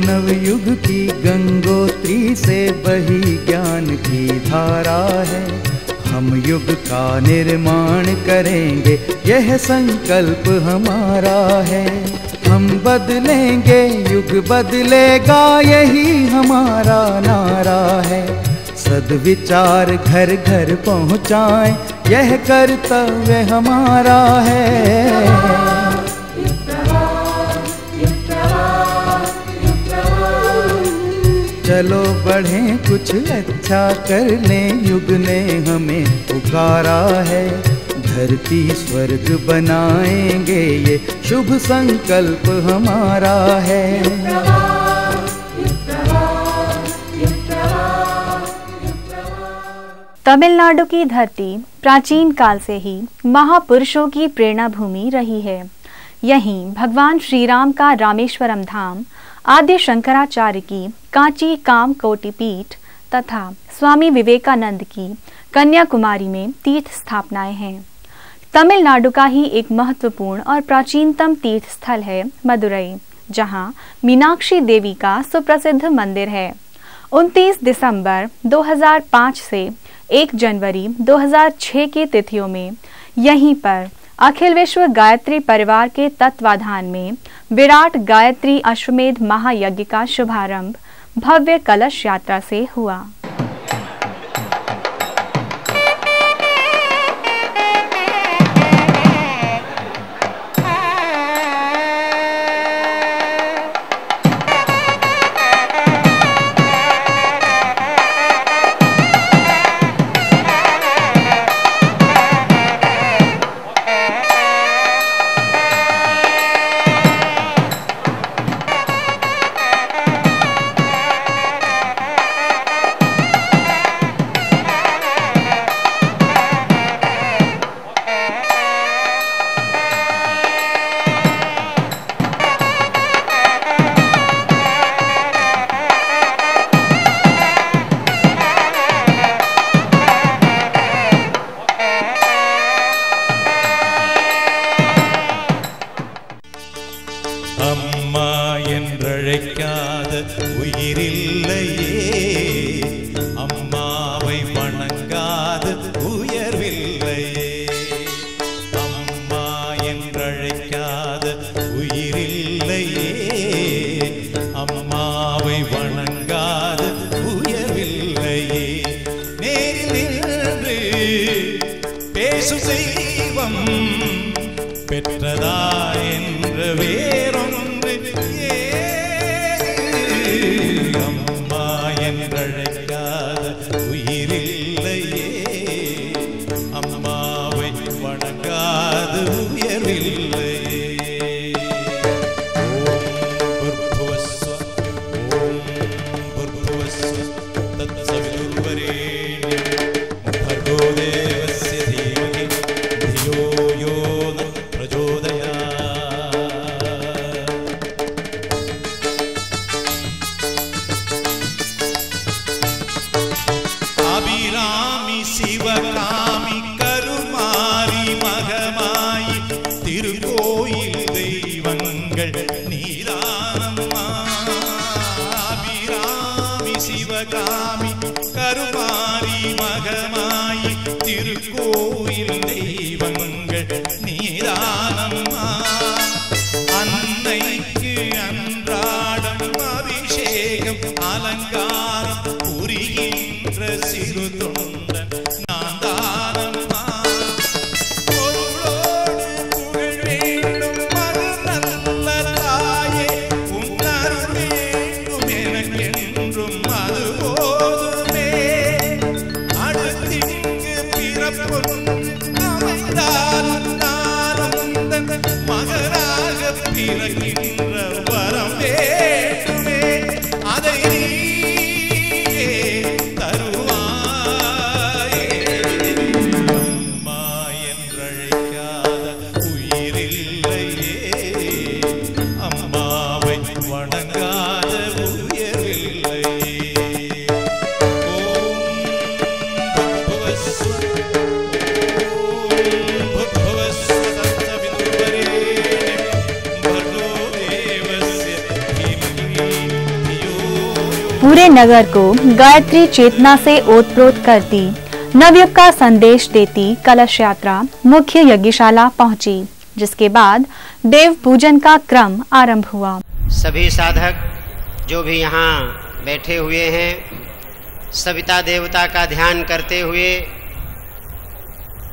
नवयुग की गंगोत्री से बही ज्ञान की धारा है। हम युग का निर्माण करेंगे, यह संकल्प हमारा है। हम बदलेंगे, युग बदलेगा, यही हमारा नारा है। सद्विचार घर घर पहुँचाएं, यह कर्तव्य हमारा है। चलो बढ़ें, कुछ अच्छा कर लें, युग ने हमें पुकारा है। धरती स्वर्ग बनाएंगे, ये शुभ संकल्प हमारा है। तमिलनाडु की धरती प्राचीन काल से ही महापुरुषों की प्रेरणा भूमि रही है। यहीं भगवान श्री राम का रामेश्वरम धाम, आदि शंकराचार्य की कांची कामकोटि पीठ तथा स्वामी विवेकानंद की कन्याकुमारी में तीर्थ स्थापनाएं हैं। तमिलनाडु का ही एक महत्वपूर्ण और प्राचीनतम तीर्थ स्थल है मदुरई, जहां मीनाक्षी देवी का सुप्रसिद्ध मंदिर है। 29 दिसंबर 2005 से 1 जनवरी 2006 की तिथियों में यहीं पर अखिल विश्व गायत्री परिवार के तत्वाधान में विराट गायत्री अश्वमेध महायज्ञ का शुभारंभ भव्य कलश यात्रा से हुआ। பிறக்கின்ற வரம் வேண்டுமே, அதை நீ पूरे नगर को गायत्री चेतना से ओतप्रोत करती नवयुग का संदेश देती कलश यात्रा मुख्य यज्ञशाला पहुंची, जिसके बाद देव पूजन का क्रम आरंभ हुआ। सभी साधक जो भी यहाँ बैठे हुए हैं, सविता देवता का ध्यान करते हुए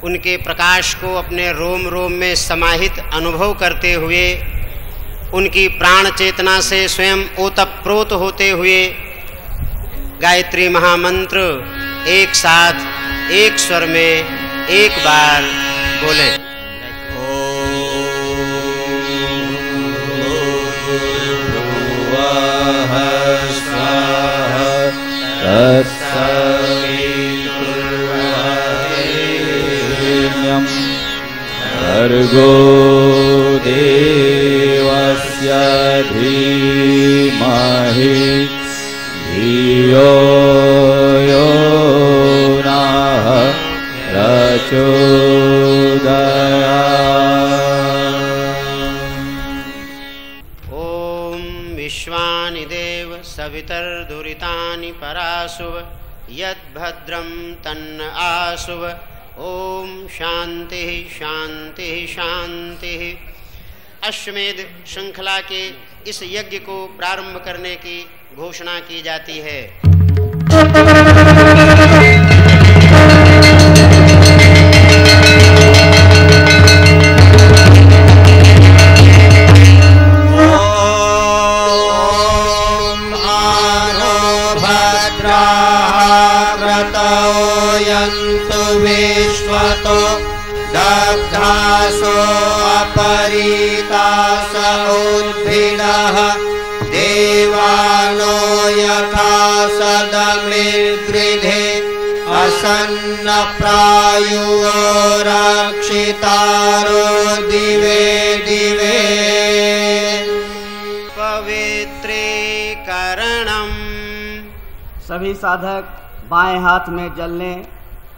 उनके प्रकाश को अपने रोम रोम में समाहित अनुभव करते हुए, उनकी प्राण चेतना से स्वयं ओतप्रोत होते हुए गायत्री महामंत्र एक साथ एक स्वर में एक बार बोलें। भर्गो देवस्य धीमहि धियो यो नः प्रचोदयात्। ओम विश्वानि देव सवितर्दुरितानि पराशुव यद्भद्रं तन्न आशुव। ओम शांति शांति शांति। अश्वमेध श्रृंखला के इस यज्ञ को प्रारंभ करने की घोषणा की जाती है। ओम आनो भद्राः क्रतवो यन्तु विश्वतो दग्धासो अपरीतास उद्भिदः देवानो यथा सदमिर्गृधे असन्नप्रायुवो रक्षितारो दिवे दिवे। पवित्रीकरणम्। सभी साधक बाएं हाथ में जल लें,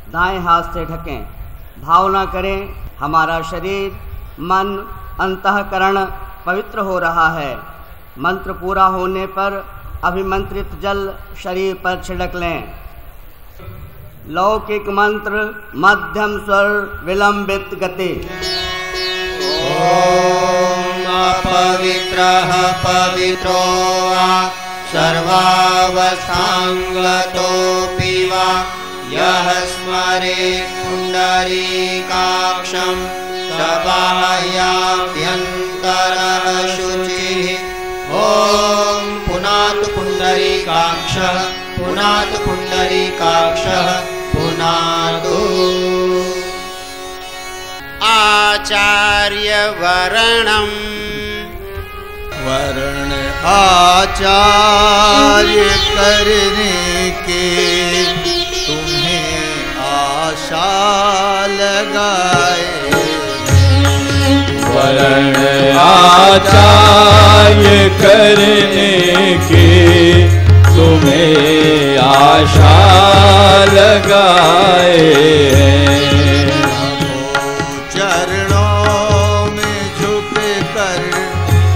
दाएं हाथ से ढकें। भावना करें हमारा शरीर, मन, अंतःकरण पवित्र हो रहा है। मंत्र पूरा होने पर अभिमंत्रित जल शरीर पर छिड़क लें। लौकिक मंत्र मध्यम स्वर विलंबित गति। ओम अपवित्रः पवित्रो वा सर्वावस्थांगतोऽपि वा यः स्मरेत् पुण्डरीकाक्षं स बाह्याभ्यन्तरः शुचिः। ओम पुनातु पुण्डरीकाक्षः पुनातु पुण्डरीकाक्षः पुनातु। आचार्य वरणम्। वर्ण आचार्य करने के तुम्हें आशा लगाए। वर्ण आचार्य करने के तुम्हें आशा लगाए। चरणों में झुक कर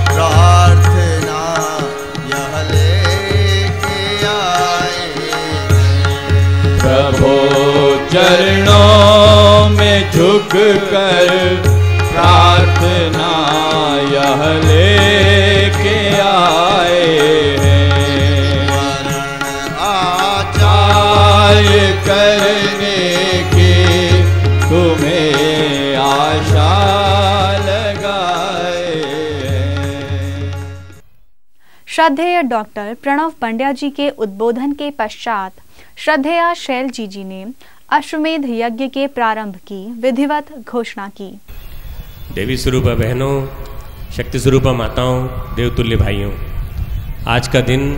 प्रार्थना यह लेके आए। प्रभु चरणों में झुक कर प्रार्थना यह लेके आए हैं। आचार्य करने की तुम्हें आशा लगाए। श्रद्धेय डॉक्टर प्रणव पंड्या जी के उद्बोधन के पश्चात श्रद्धेया शैल जी ने अश्वमेध यज्ञ के प्रारंभ की विधिवत घोषणा की। देवी स्वरूपा बहनों, शक्ति स्वरूपा माताओं, देवतुल्य भाइयों, आज का दिन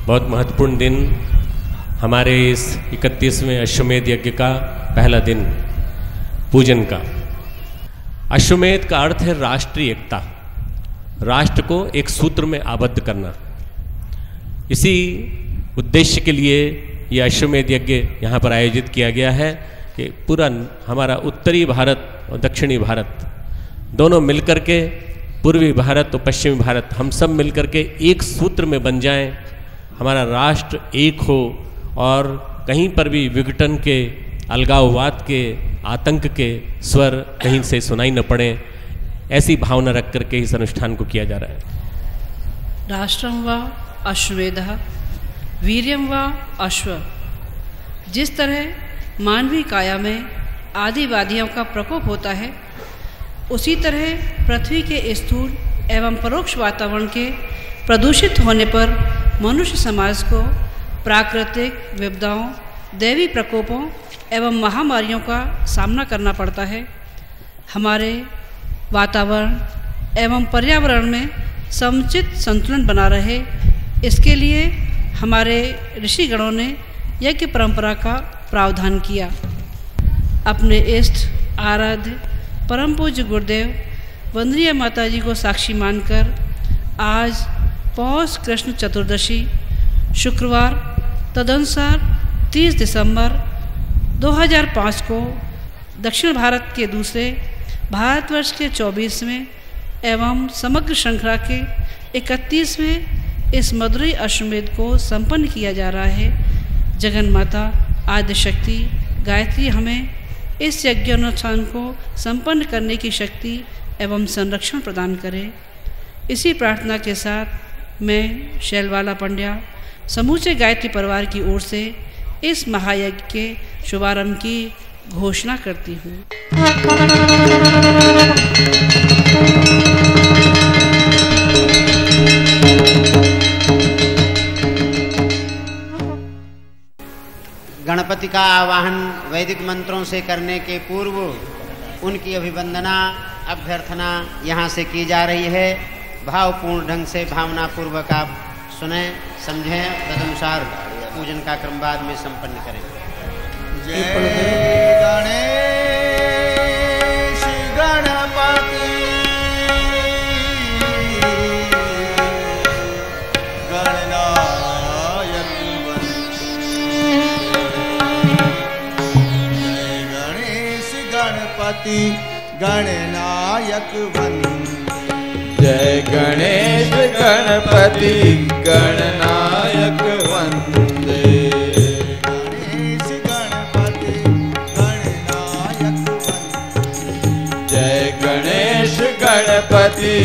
बहुत महत्वपूर्ण दिन, हमारे इस 31वें अश्वमेध यज्ञ का पहला दिन पूजन का। अश्वमेध का अर्थ है राष्ट्रीय एकता, राष्ट्र को एक सूत्र में आबद्ध करना। इसी उद्देश्य के लिए यह अश्वमेध यज्ञ यहाँ पर आयोजित किया गया है कि पूरा हमारा उत्तरी भारत और दक्षिणी भारत दोनों मिलकर के, पूर्वी भारत और पश्चिमी भारत, हम सब मिलकर के एक सूत्र में बन जाएं हमारा राष्ट्र एक हो और कहीं पर भी विघटन के, अलगाववाद के, आतंक के स्वर कहीं से सुनाई न पड़े, ऐसी भावना रख करके इस अनुष्ठान को किया जा रहा है। राष्ट्रम व अश्वमेधः वीर्यम व अश्व। जिस तरह मानवीय काया में आदिवादियों का प्रकोप होता है, उसी तरह पृथ्वी के स्थूल एवं परोक्ष वातावरण के प्रदूषित होने पर मनुष्य समाज को प्राकृतिक विपदाओं, दैवी प्रकोपों एवं महामारियों का सामना करना पड़ता है। हमारे वातावरण एवं पर्यावरण में समुचित संतुलन बना रहे, इसके लिए हमारे ऋषिगणों ने यज्ञ परंपरा का प्रावधान किया। अपने इष्ट आराध्य परम पूज्य गुरुदेव वंदनीय माता जी को साक्षी मानकर आज पौष कृष्ण चतुर्दशी शुक्रवार तदनुसार 30 दिसंबर 2005 को दक्षिण भारत के दूसरे, भारतवर्ष के 24वें एवं समग्र श्रृंखला के 31वें इस मधुरई अश्वमेध को संपन्न किया जा रहा है। जगन माता आदिशक्ति गायत्री हमें इस यज्ञानुष्ठान को संपन्न करने की शक्ति एवं संरक्षण प्रदान करे। इसी प्रार्थना के साथ मैं शैलवाला पंड्या समूचे गायत्री परिवार की ओर से इस महायज्ञ के शुभारंभ की घोषणा करती हूँ। गणपति का आवाहन वैदिक मंत्रों से करने के पूर्व उनकी अभिवंदना, अभ्यर्थना यहाँ से की जा रही है। भावपूर्ण ढंग से भावना पूर्वक आप सुने, समझें, तदनुसार पूजन का क्रम बाद में संपन्न करें। जय गणेश गणपति गणनायक गणपति गणनायक जय गणेश गणपति गणनायक वंदे। गणेश गणपति गणनायक वंदे। जय गणेश गणपति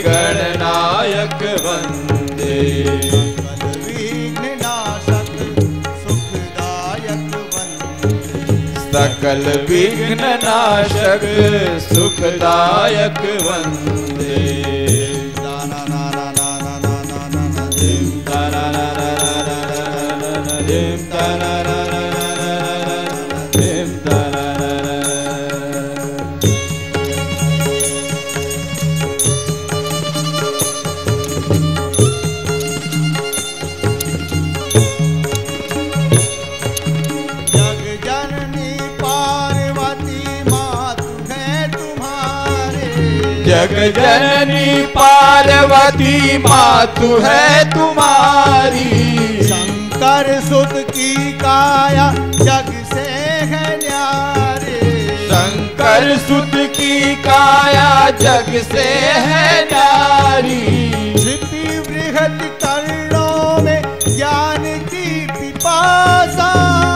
गणनायक वंदे। सकल विघ्न नाशक सुखदायक वंदे। जग जननी पार्वती मातु है तुम्हारी। शंकर सुत की काया जग से है न्यारी। शंकर सुत की काया जग से है न्यारी। छिपी बृहद कर्णों में ज्ञान की पिपासा।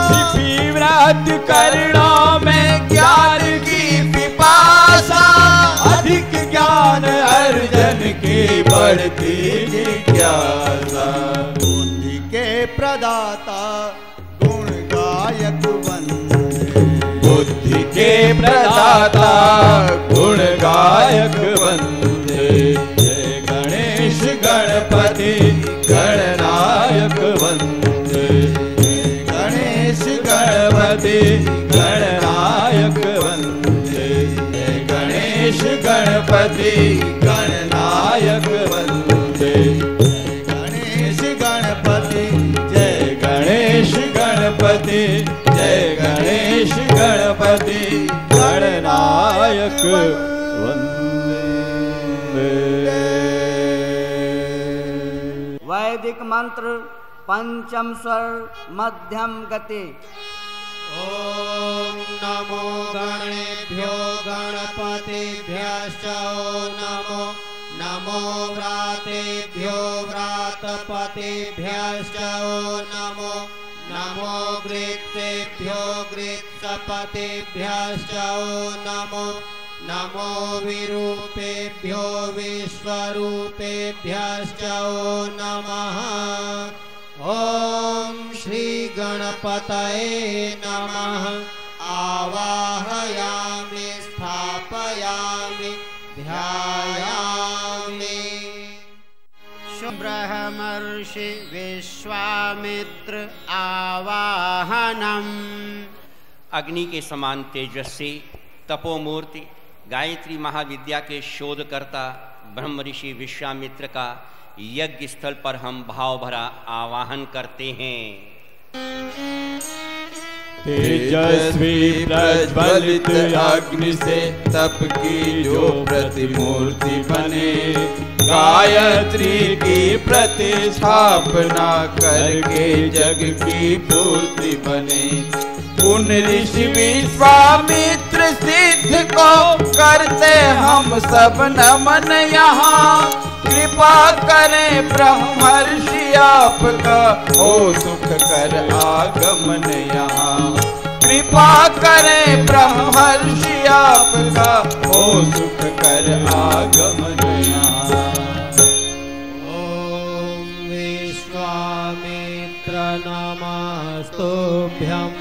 छिपी बृहद कर्णों में ज्ञान की पिपासा। अधिक ज्ञान अर्जन की बढ़ती जिज्ञासा। बुद्धि के प्रदाता गुण गायक वंदे। बुद्धि के प्रदाता गुण गायक वंदे। जय गणेश गणपति गणनायक वंदे। गणेश गणपति गणनायक वंदे। गणेश गणपति गणनायक वंदे। गणेश गणपति जय गणेश गणपति जय गणेश गणपति गणनायक वंदे। वैदिक मंत्र पंचम स्वर मध्यम गति। ओम नमो गणेभ्यो गणपतिभ्यश्च। ओम नमो नमो व्रातेभ्यो व्रातपतिभ्यश्च नमो नमो गृत्सेभ्यो गृत्सपतिभ्यश्च नमो नमो विरूपेभ्यो विश्वरूपेभ्यश्च नमः। ॐ श्री गणपतये नमः। आवाहयामि स्थापयामि ध्यायामि। ब्रह्मर्षि विश्वामित्र आवाहनम्। अग्नि के समान तेजस्वी तपोमूर्ति गायत्री महाविद्या के शोधकर्ता ब्रह्म ऋषि विश्वामित्र का यज्ञ स्थल पर हम भाव भरा आवाहन करते हैं। तेजस्वी प्रज्वलित अग्नि से तप की जो प्रतिमूर्ति बने, गायत्री की प्रतिस्थापना करके जग की पूर्ति बने। उन ऋषि विश्वामित्र सिद्ध को करते हम सब नमन यहाँ। कृपा करें ब्रह्मर्षि आपका, हो सुख कर आगमन यहाँ। कृपा करें ब्रह्मर्षि आपका, हो सुख कर आगमन यहाँ। ओम विश्वामित्र नमस्तुभ्यं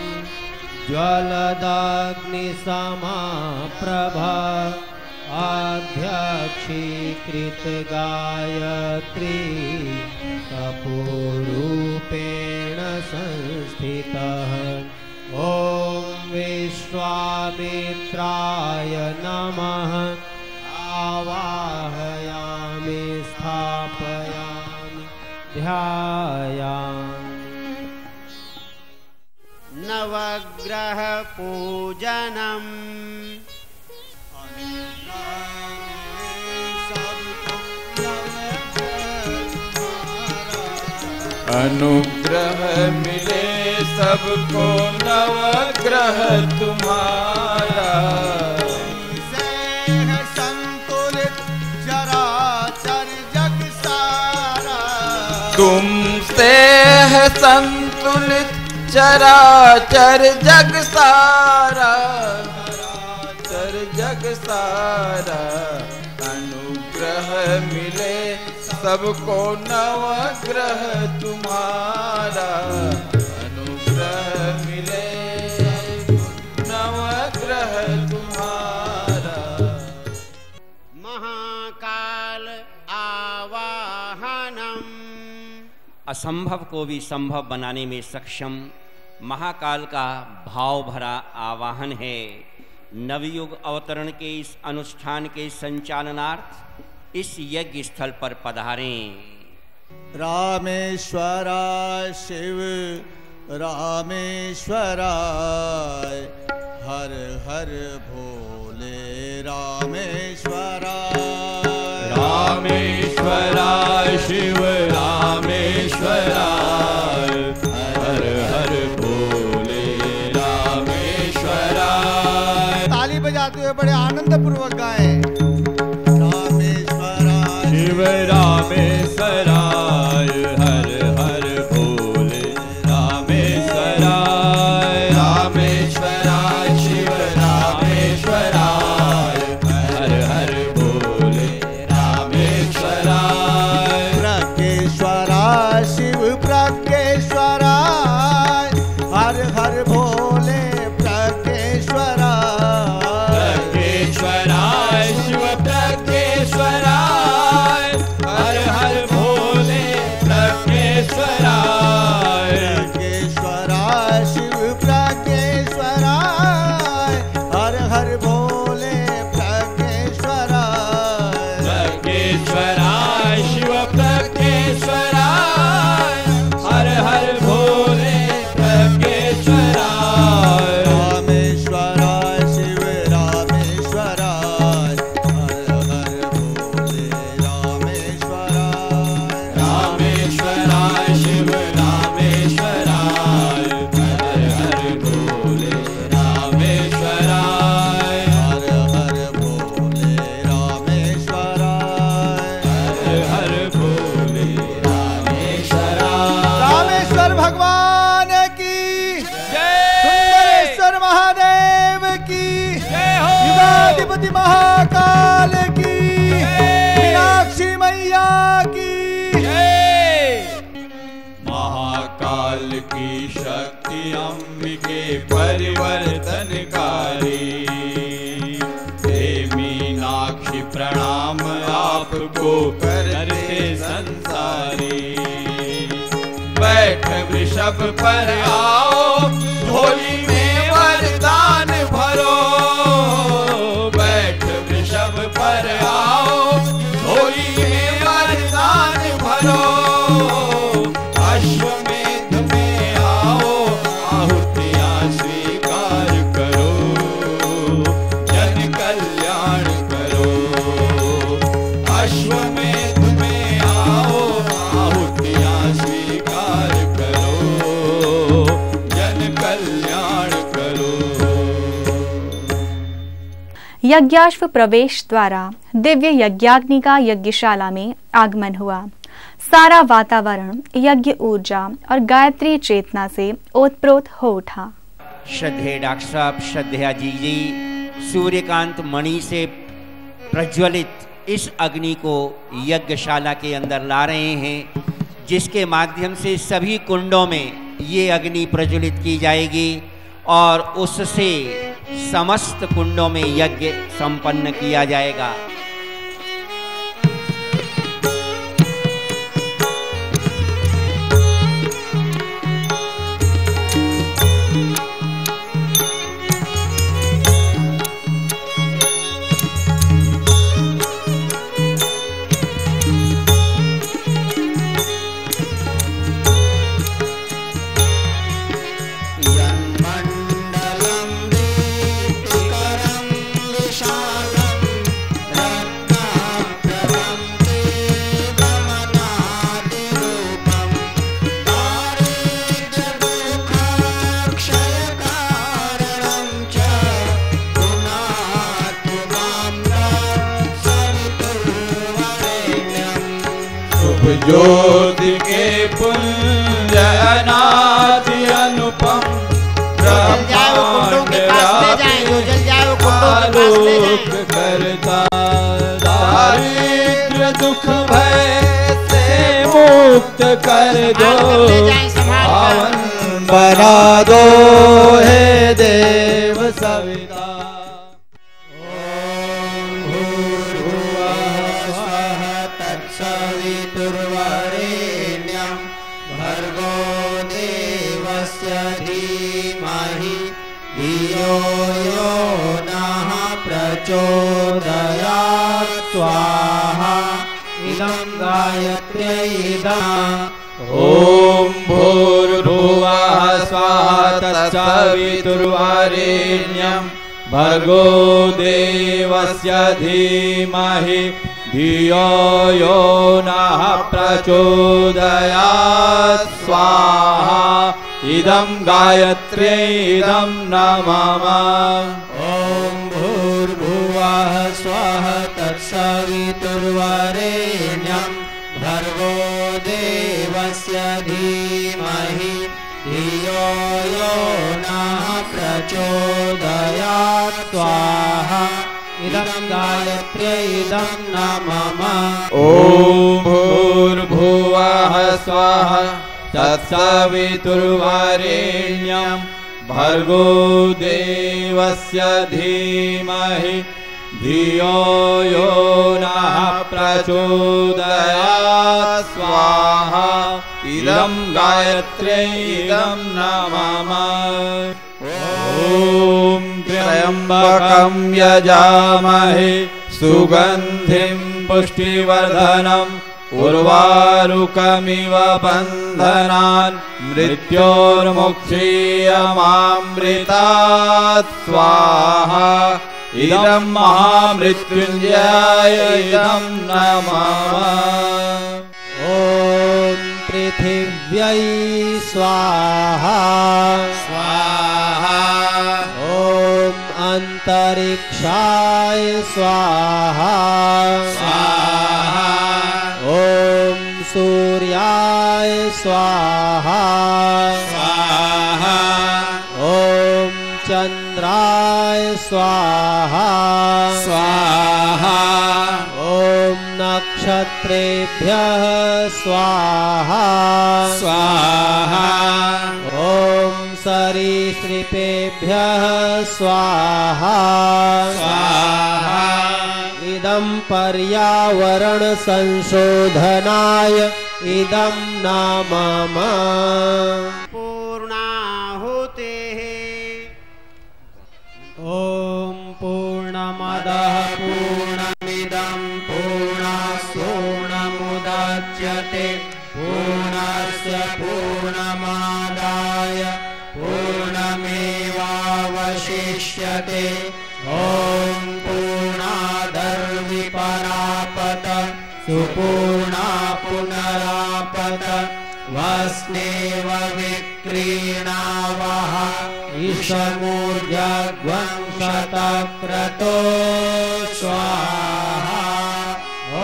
ज्वलदाग्निसमाप्रभा आध्यक्षीकृत गायत्री तपोरूपेण संस्थितः। ॐ विश्वामित्राय नमः। आवाहयामि स्थापयामि ध्यायामि। नवग्रह पूजनम्। अनुग्रह मिले सबको नवग्रह तुम्हारा। संतुलित चराचर जग सारा। तुमसे है संतुलित चराचर जग सारा। चर जग सारा अनुग्रह मिले सबको नवग्रह तुम्हारा। अनुग्रह मिले नवग्रह तुम्हारा। महाकाल आवाहनम्। असंभव को भी संभव बनाने में सक्षम महाकाल का भाव भरा आवाहन है। नवयुग अवतरण के इस अनुष्ठान के संचालनार्थ इस यज्ञ स्थल पर पधारें। रामेश्वराय शिव रामेश्वराय, हर हर भोले रामेश्वराय। रामेश्वराय शिव रामेश्वराय, हर हर भोले रामेश्वराय। ताली बजाते हुए बड़े आनंद पूर्वक गाएं। शिव रामेश्वराय, हर हर भोले रामेश्वराय। रामेश्वराय शिव रामेश्वराय, हर हर भोले रामेश्वराय। प्रकेश्वराय शिव प्रकेश्वराय, शक्ति महाकाल की, मीनाक्षी मैया की। महाकाल की शक्ति अंबिके परिवर्तनकारी, हे मीनाक्षी प्रणाम आपको करते संसारी। बैठ वृषभ पर आओ, झोली में वरदान भरो। बैठ वृषभ पर आओ, झोली में वरदान भरो। अश्वमेध में आओ, आहुतियां स्वीकार करो। जन कल्याण करो। अश्वमेध में आओ, आहुतियां स्वीकार करो। जन कल्याण करो। यज्ञाश्व प्रवेश द्वारा दिव्य यज्ञाग्नि का यज्ञशाला में आगमन हुआ। सारा वातावरण यज्ञ ऊर्जा और गायत्री चेतना से ओतप्रोत हो उठा। श्रद्धेय डॉक्टर साहब, श्रद्धेय जी, सूर्यकांत मणि से प्रज्वलित इस अग्नि को यज्ञशाला के अंदर ला रहे हैं, जिसके माध्यम से सभी कुंडों में ये अग्नि प्रज्वलित की जाएगी और उससे समस्त कुंडों में यज्ञ संपन्न किया जाएगा। ज्योति के पुंज अनादि अनुपम, ब्रह्मांड आलोक करता। दारिद्र्य दुख भय से मुक्त कर दो, पावन बना दो हे देव सविता। प्रचोदयात् स्वाहा इदं गायत्र्यै ओम भूर्भुवः स्वाहा तत्सवितुर्वरेण्यं भर्गो देवस्य धीमहि धियो यो नः प्रचोदयात् स्वाहा इदं गायत्र्यै इदं नमः। ओम भूर्भुवः स्वाहा तत्सवितुर्वरेण्यं भर्गो देवस्य धीमहि धियो यो नः प्रचोदयात् स्वाहा इदं गायत्र्यै इदं नमः। ओम भूर्भुवः स्वाहा तत्सवितुर्वरेण्यं भर्गो देवस्य धीमहि धियो यो नः प्रचोदयात् स्वाहा इदं गायत्र्यै इदं नमः। ओम त्र्यंबकं यजामहे सुगंधिं पुष्टिवर्धनम् उर्वारुकमिव बन्धनान् मृत्योर्मुक्षीयमामृतात् स्वाहा इदं महामृत्युञ्जय इदं नमः। ओम पृथिव्यै स्वाहा स्वाहा। ओम अंतरिक्षाय स्वाहा स्वाहा। ओम सूर्याय स्वाहा स्वाहा। ओम चंद्र चंद्राय स्वाहा स्वाहा ॐ नक्षत्रेभ्यः स्वाहा स्वाहा ॐ सरीसृपेभ्यः स्वाहा स्वाहा इदं पर्यावरण संशोधनाय इदं नाम मम पूर्णाहुते ॐ पूर्णमदः पूर्णमिदं पूर्णात् पूर्णमुदच्यते पूर्णस्य पूर्णमादाय पूर्णमेवावशिष्यते ॐ पूर्णादर्विपरापत सुपूर्णा पुनरापत वस्नेव विक्रीणावः ईशमूर्जग्वं शतक्रतो स्वाहा ॐ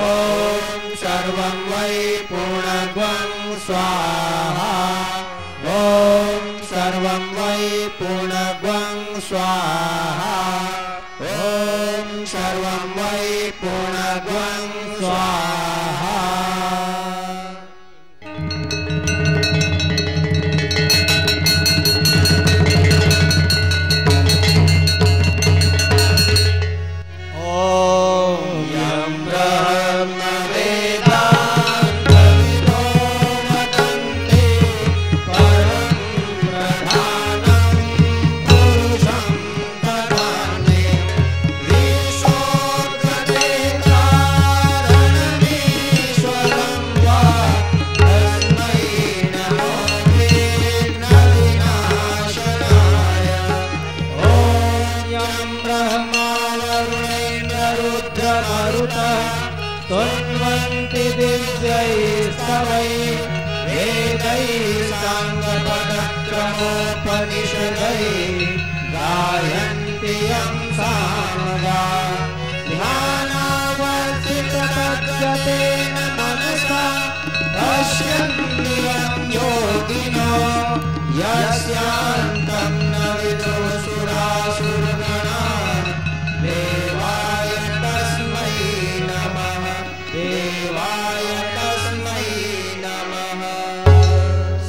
सर्वं वै पूर्णग्वं स्वाहा ॐ सर्वं वै पूर्णग्वं स्वाहा ॐ सर्वं वै पूर्णग्वं स्वाहा स्तुन्वन्ति दिव्यैस्तवैः वेदैः साङ्गपदक्रमोपनिषदैः गायन्ति यं सामगा ध्यानावस्थिततद्गतेन मनसा पश्यन्ति यं योगिनो यस्यान्तं न विदुषुरासुरगणा देवाय तस्मै नमः देवाय तस्मै नमः।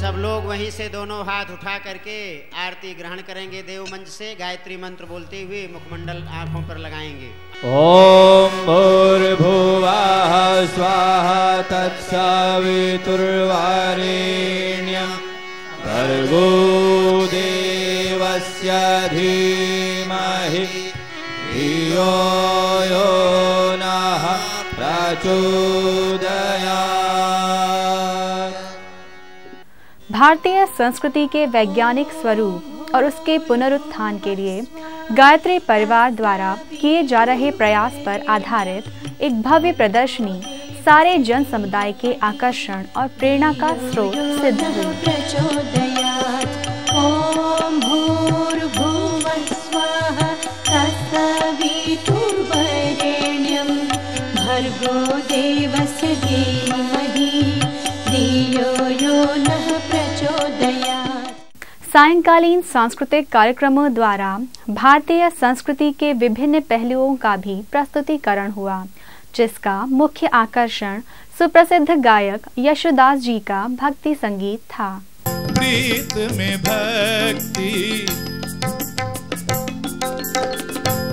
सब लोग वहीं से दोनों हाथ उठा करके आरती ग्रहण करेंगे। देव मंच से गायत्री मंत्र बोलते हुए मुखमंडल आंखों पर लगाएंगे। ओम भूर्भुवः स्वाहा तत्सवितुर्वरेण्यं भर्गो देवस्य धीमहि धियो यो नः प्रचोदयात्। भारतीय संस्कृति के वैज्ञानिक स्वरूप और उसके पुनरुत्थान के लिए गायत्री परिवार द्वारा किए जा रहे प्रयास पर आधारित एक भव्य प्रदर्शनी सारे जन समुदाय के आकर्षण और प्रेरणा का स्रोत सिद्ध हुई। ओम भूर्भुवः स्वः तत्सवितुर्वरेण्यं भर्गो देवस्य धीमहि धियो यो नः प्रचोदयात्। सायंकालीन सांस्कृतिक कार्यक्रमों द्वारा भारतीय संस्कृति के विभिन्न पहलुओं का भी प्रस्तुतिकरण हुआ, जिसका मुख्य आकर्षण सुप्रसिद्ध गायक यशोदास जी का भक्ति संगीत था। प्रीत में भक्ति,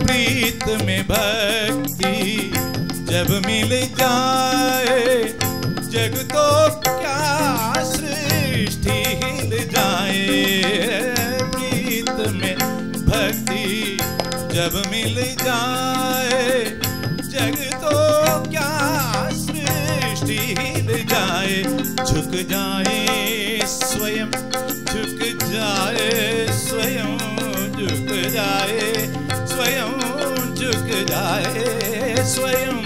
प्रीत में भक्ति जब मिल जाए जग तो क्या सृष्टि हिल जाए। प्रीत में भक्ति जब मिल जाए जग तो क्या सृष्टि हिल जाए। झुक जाए स्वयं, झुक जाए स्वयं, झुक जाए स्वयं, झुक जाए स्वयं।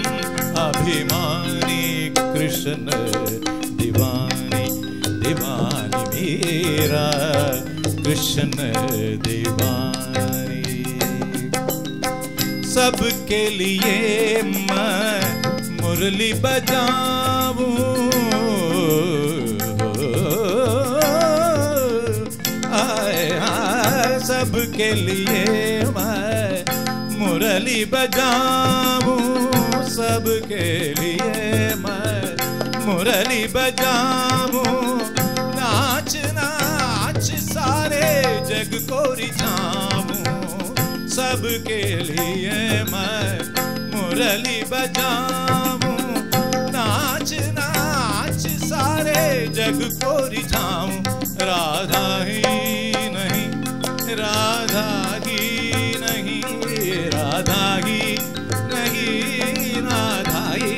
अभिमानी कृष्ण दीवानी, दीवानी मेरा कृष्ण दीवानी। सबके लिए मैं मुरली बजाऊं, आए सबके लिए मैं मुरली बजाऊं, सबके लिए मैं मुरली बजाऊं। नाच नाच सारे जग को रिझाऊं, सबके लिए मैं मुरली बजाऊं। नाच नाच सारे जग को रिझाऊं। राधा ही नहीं, राधा ही नहीं, राधा ही नहीं, राधा ही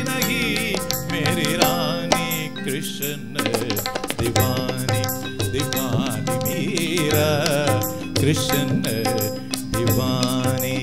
नहीं, मेरी रानी कृष्ण दीवानी, दीवानी मीरा कृष्ण दीवानी।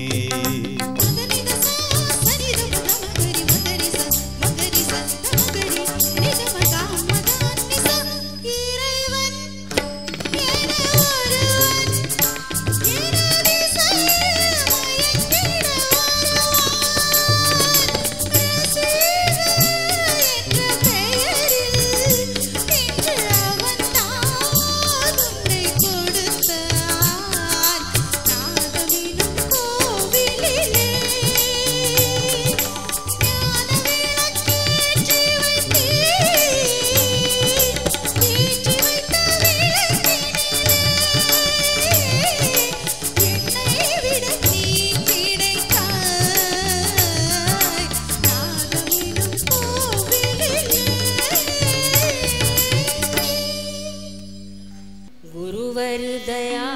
गुरुवर दया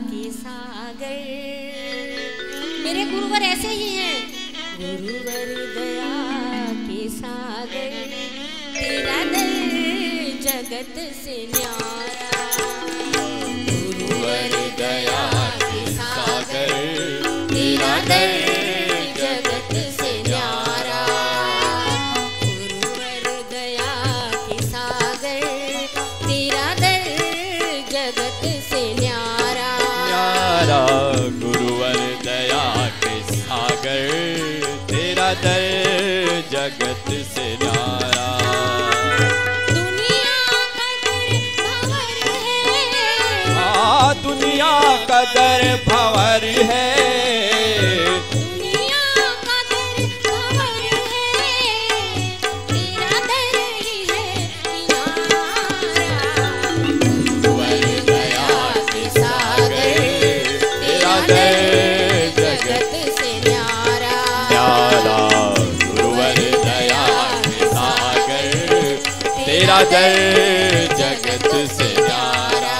की सागर, मेरे गुरुवर ऐसे ही हैं। गुरुवर दया की सागर, तेरा दर जगत से न्यारा। गुरुवर दया की सागर, तेरा दर जगत से न्यारा। गुरुवर दया की सागर, तेरा दर जगत से न्यारा। न्यारा गुरुवर दया के सागर, तेरा दर जगत से न्यारा। दुनिया का दर भंवर है, दुनिया का दर भंवर है, तेरा दर ही है किनारा। गुरुवर दया के सागर, तेरा दर जगत से न्यारा। न्यारा गुरुवर दया के सागर, तेरा दर जगत से न्यारा।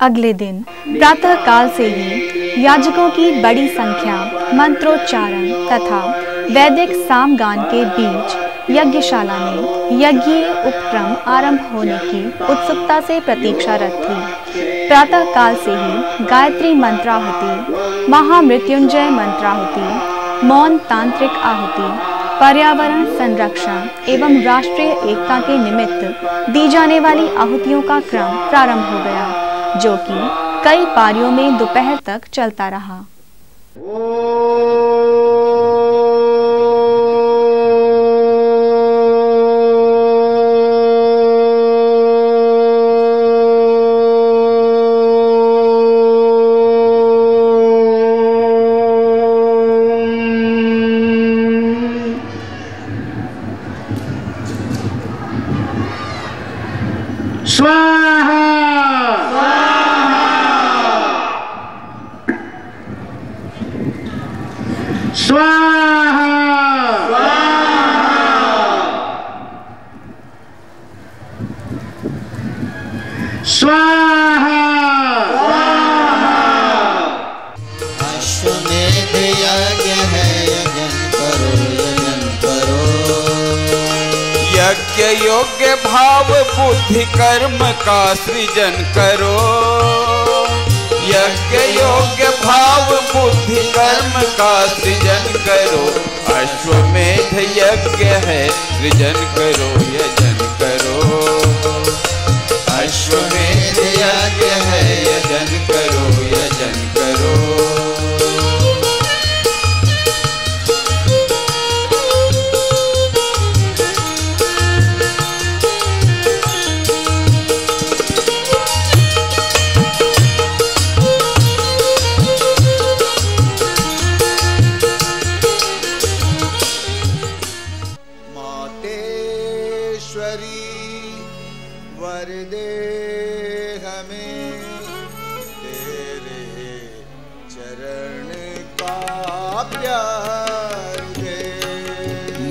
अगले दिन प्रातः काल से ही याजकों की बड़ी संख्या मंत्रोच्चारण तथा वैदिक सामगान के बीच यज्ञशाला में यज्ञीय उपक्रम आरंभ होने की उत्सुकता से प्रतीक्षारत थी। प्रातः काल से ही गायत्री मंत्राहुति, महामृत्युंजय मंत्राहुति, मौन तांत्रिक आहुति, पर्यावरण संरक्षण एवं राष्ट्रीय एकता के निमित्त दी जाने वाली आहुतियों का क्रम प्रारंभ हो गया, जो कि कई पारियों में दोपहर तक चलता रहा। स्वाहा स्वाहा स्वाहा अश्वमेध यज्ञ है, यजन करो यजन करो। यज्ञ योग्य भाव बुद्धि कर्म का सृजन करो। यज्ञ योग्य भाव बुद्धि कर्म का सृजन करो। अश्वमेध यज्ञ है, सृजन करो यजन करो। अश्वमेध यज्ञ है, यजन करो यजन करो।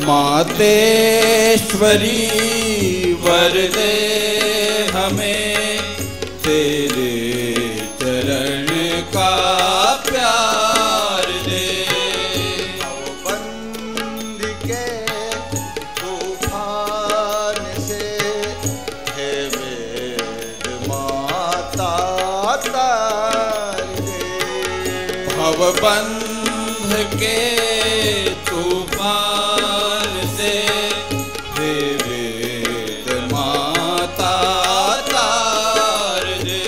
मातेश्वरी वर दे हमें तेरे चरण का प्यार दे। बंध के तूफान से हे वेद माता तार दे। भवबंध के तूफान से हे वेद माता तार दे।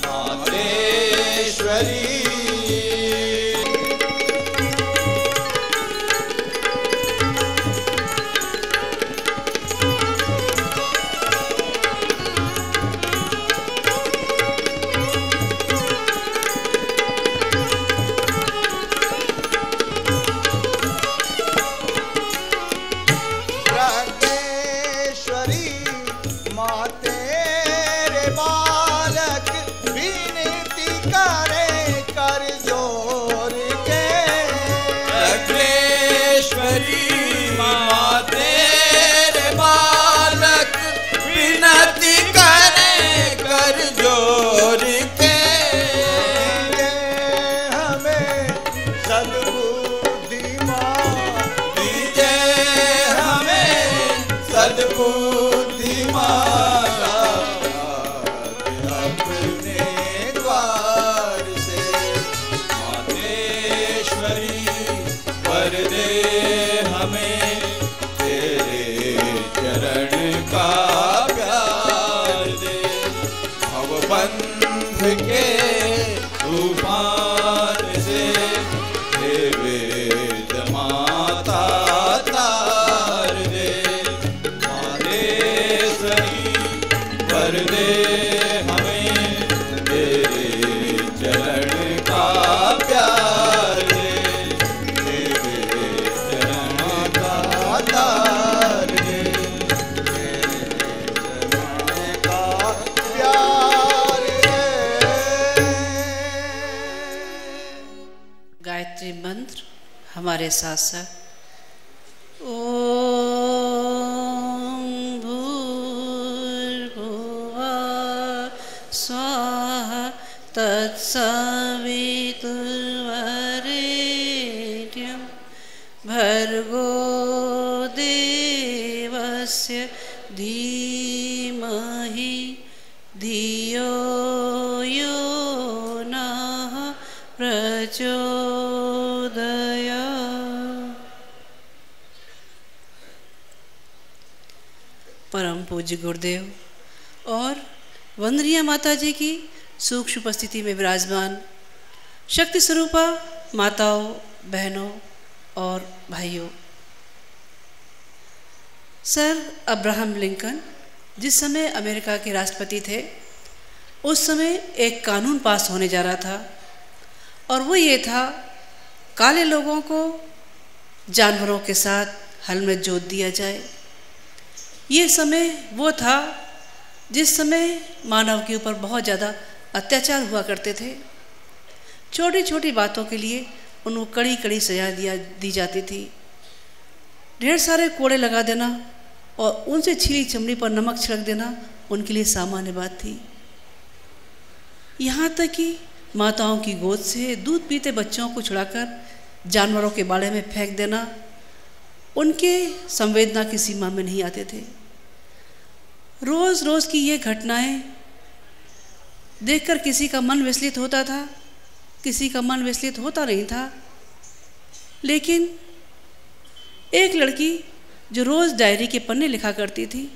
मातेश्वरी हमारे साथ साथ ओम भूर्भुवः स्वाहा तत्सवितुर्वरेण्यं भर्गो देवस्य धीमहि धियो यो नः प्रचोदयात्। परम पूज्य गुरुदेव और वंदनीय माता जी की सूक्ष्म उपस्थिति में विराजमान शक्ति स्वरूपा माताओं, बहनों और भाइयों, सर अब्राहम लिंकन जिस समय अमेरिका के राष्ट्रपति थे उस समय एक कानून पास होने जा रहा था और वो ये था, काले लोगों को जानवरों के साथ हल में जोत दिया जाए। ये समय वो था जिस समय मानव के ऊपर बहुत ज़्यादा अत्याचार हुआ करते थे, छोटी छोटी बातों के लिए उनको कड़ी कड़ी सजा दी जाती थी। ढेर सारे कोड़े लगा देना और उनसे छिली चमड़ी पर नमक छिड़क देना उनके लिए सामान्य बात थी। यहाँ तक कि माताओं की गोद से दूध पीते बच्चों को छुड़ाकर जानवरों के बाड़े में फेंक देना उनके संवेदना की सीमा में नहीं आते थे। रोज़ रोज़ की ये घटनाएं देखकर किसी का मन विचलित होता था, किसी का मन विचलित होता नहीं था। लेकिन एक लड़की जो रोज़ डायरी के पन्ने लिखा करती थी,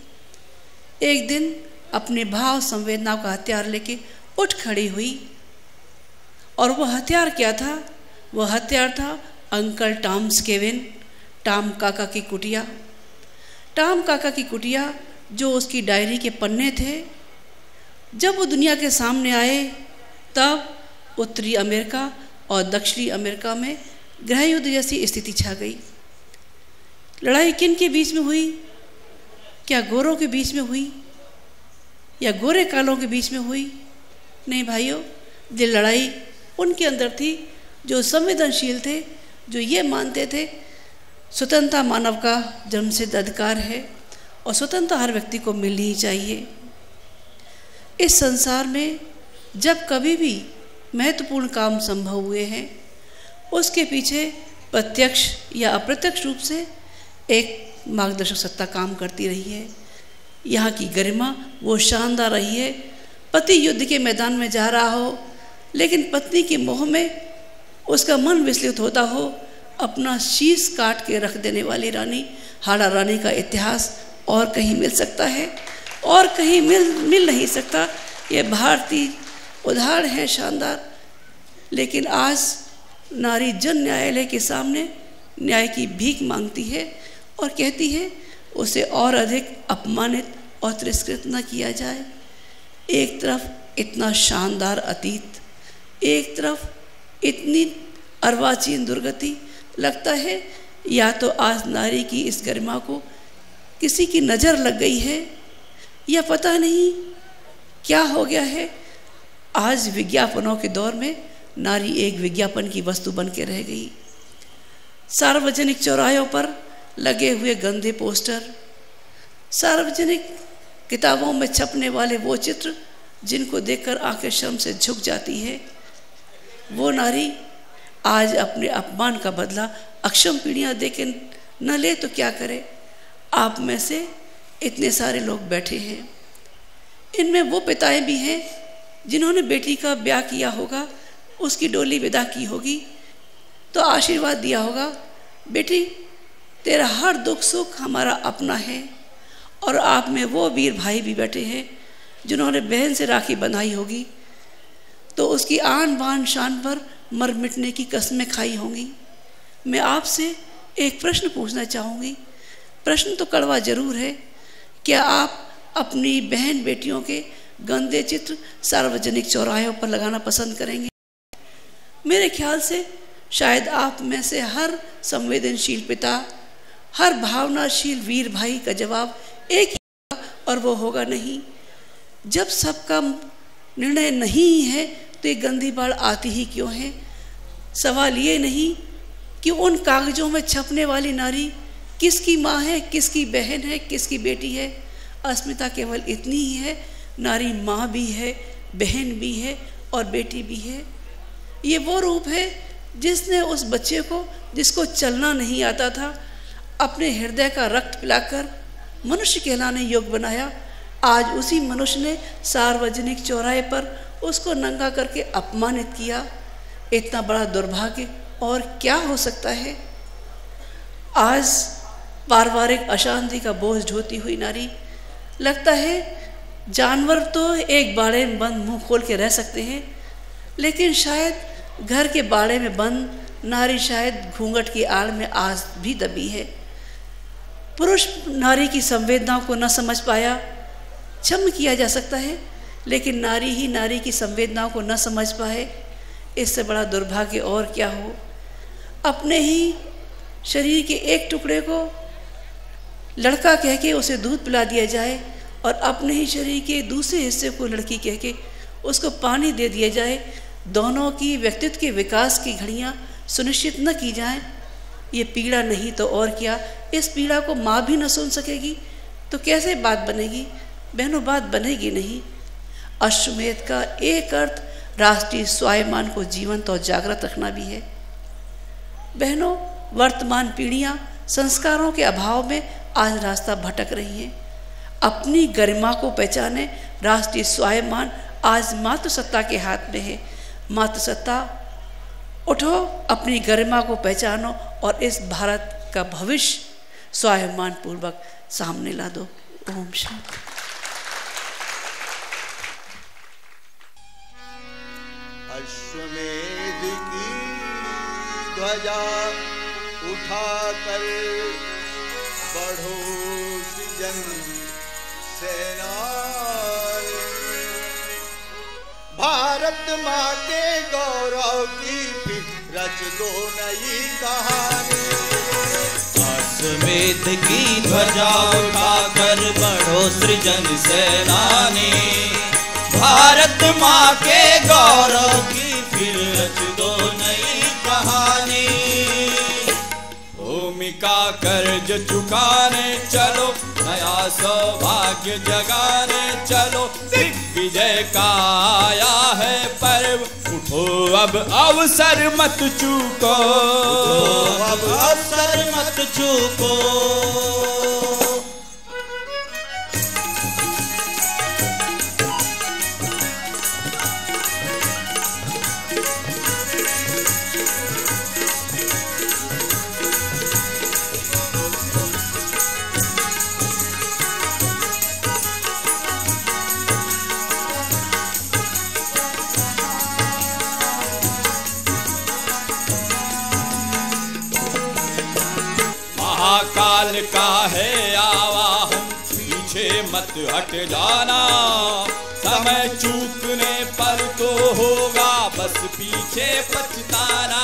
एक दिन अपने भाव संवेदनाओं का हथियार लेके उठ खड़ी हुई। और वह हथियार क्या था? वह हथियार था अंकल टॉम्स केविन, टॉम काका की कुटिया। टॉम काका की कुटिया जो उसकी डायरी के पन्ने थे, जब वो दुनिया के सामने आए तब उत्तरी अमेरिका और दक्षिणी अमेरिका में गृह युद्ध जैसी स्थिति छा गई। लड़ाई किन के बीच में हुई? क्या गोरों के बीच में हुई या गोरे कालों के बीच में हुई? नहीं भाइयों, ये लड़ाई उनके अंदर थी जो संवेदनशील थे, जो ये मानते थे स्वतंत्रता मानव का जन्मसिद्ध अधिकार है और स्वतंत्रता हर व्यक्ति को मिलनी ही चाहिए। इस संसार में जब कभी भी महत्वपूर्ण काम संभव हुए हैं, उसके पीछे प्रत्यक्ष या अप्रत्यक्ष रूप से एक मार्गदर्शक सत्ता काम करती रही है। यहाँ की गरिमा वो शानदार रही है। पति युद्ध के मैदान में जा रहा हो, लेकिन पत्नी के मोह में उसका मन विचलित होता हो, अपना शीश काट के रख देने वाली रानी, हाड़ा रानी का इतिहास और कहीं मिल सकता है? और कहीं मिल नहीं सकता। ये भारतीय उदाहरण है शानदार। लेकिन आज नारी जन न्यायालय के सामने न्याय की भीख मांगती है और कहती है उसे और अधिक अपमानित और तिरस्कृत न किया जाए। एक तरफ इतना शानदार अतीत, एक तरफ इतनी अर्वाचीन दुर्गति। लगता है या तो आज नारी की इस गरिमा को किसी की नज़र लग गई है या पता नहीं क्या हो गया है। आज विज्ञापनों के दौर में नारी एक विज्ञापन की वस्तु बन के रह गई। सार्वजनिक चौराहों पर लगे हुए गंदे पोस्टर, सार्वजनिक किताबों में छपने वाले वो चित्र जिनको देखकर आंखें शर्म से झुक जाती है, वो नारी आज अपने अपमान का बदला अक्षम पीढ़ियाँ देके न ले तो क्या करे। आप में से इतने सारे लोग बैठे हैं, इनमें वो पिताएं भी हैं जिन्होंने बेटी का ब्याह किया होगा, उसकी डोली विदा की होगी तो आशीर्वाद दिया होगा, बेटी तेरा हर दुख सुख हमारा अपना है। और आप में वो वीर भाई भी बैठे हैं जिन्होंने बहन से राखी बंधाई होगी तो उसकी आन बान शान पर मर मिटने की कस्में खाई होंगी। मैं आपसे एक प्रश्न पूछना चाहूँगी। प्रश्न तो कड़वा जरूर है। क्या आप अपनी बहन बेटियों के गंदे चित्र सार्वजनिक चौराहों पर लगाना पसंद करेंगे? मेरे ख्याल से शायद आप में से हर संवेदनशील पिता, हर भावनाशील वीर भाई का जवाब एक ही होगा और वो होगा नहीं। जब सबका निर्णय नहीं है तो ये गंदी बाढ़ आती ही क्यों है? सवाल ये नहीं कि उन कागजों में छपने वाली नारी किसकी माँ है, किसकी बहन है, किसकी बेटी है। अस्मिता केवल इतनी ही है, नारी माँ भी है, बहन भी है और बेटी भी है। ये वो रूप है जिसने उस बच्चे को, जिसको चलना नहीं आता था, अपने हृदय का रक्त पिलाकर मनुष्य कहलाने योग्य बनाया। आज उसी मनुष्य ने सार्वजनिक चौराहे पर उसको नंगा करके अपमानित किया। इतना बड़ा दुर्भाग्य और क्या हो सकता है? आज पारिवारिक अशांति का बोझ ढोती हुई नारी, लगता है जानवर तो एक बाड़े में बंद मुंह खोल के रह सकते हैं, लेकिन शायद घर के बाड़े में बंद नारी शायद घूंघट की आड़ में आज भी दबी है। पुरुष नारी की संवेदनाओं को न समझ पाया, क्षम किया जा सकता है, लेकिन नारी ही नारी की संवेदनाओं को न समझ पाए, इससे बड़ा दुर्भाग्य और क्या हो। अपने ही शरीर के एक टुकड़े को लड़का कह के उसे दूध पिला दिया जाए और अपने ही शरीर के दूसरे हिस्से को लड़की कह के उसको पानी दे दिया जाए, दोनों की व्यक्तित्व के विकास की घड़ियाँ सुनिश्चित न की जाएं, ये पीड़ा नहीं तो और क्या। इस पीड़ा को माँ भी न सुन सकेगी तो कैसे बात बनेगी? बहनों, बात बनेगी नहीं। अश्वमेध का एक अर्थ राष्ट्रीय स्वाभिमान को जीवंत और जागृत रखना भी है। बहनों, वर्तमान पीढ़ियाँ संस्कारों के अभाव में आज रास्ता भटक रही हैं। अपनी गरिमा को पहचाने। राष्ट्रीय स्वाभिमान आज मातृसत्ता के हाथ में है। मातृसत्ता, उठो, अपनी गरिमा को पहचानो और इस भारत का भविष्य स्वाभिमान पूर्वक सामने ला दो। ओम शांति। अश्वमेध की ध्वजा उठाकर बढ़ो सृजन सेनानी, भारत माँ के गौरव की फिर रच दो नई कहानी। अश्वमेध की ध्वजा उठाकर बढ़ो सृजन सेनानी, भारत माँ के गौरव की फिर रच दो नई कहानी। भूमि का कर्ज चुकाने चलो, नया सौभाग्य जगाने चलो, दिग्विजय का आया है पर्व, उठो अब अवसर मत चूको, अब अवसर मत चूको। काल का है आवाहन, पीछे मत हट जाना, समय चूकने पर तो होगा बस पीछे पछताना।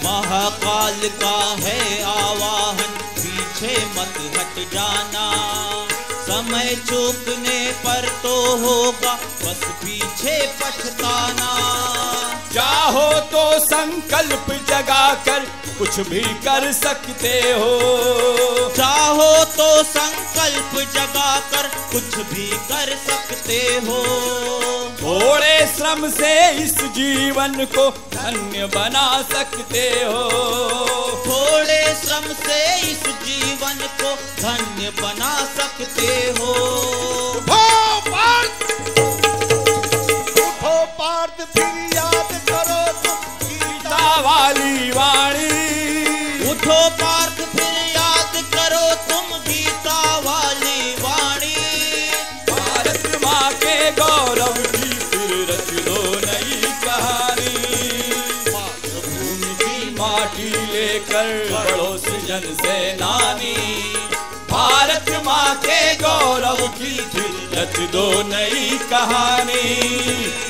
महाकाल का है आवाहन, पीछे मत हट जाना, समय चूकने पर तो होगा बस पीछे पछताना। चाहो तो संकल्प जगाकर कुछ भी कर सकते हो, चाहो तो संकल्प जगाकर कुछ भी कर सकते हो। थोड़े श्रम से इस जीवन को धन्य बना सकते हो, थोड़े श्रम से इस जीवन को धन्य बना सकते हो। उठो पार्थ, फिर याद करो तुम गीता वाली वाणी, उठो पार्थ, फिर याद करो तुम गीता वाली वाणी। भारत माँ के गौरव की फिर रच दो नई कहानी, मातृभूमि की माटी लेकर बढ़ो सृजन सेनानी, भारत माँ के गौरव की फिर रच दो नई कहानी।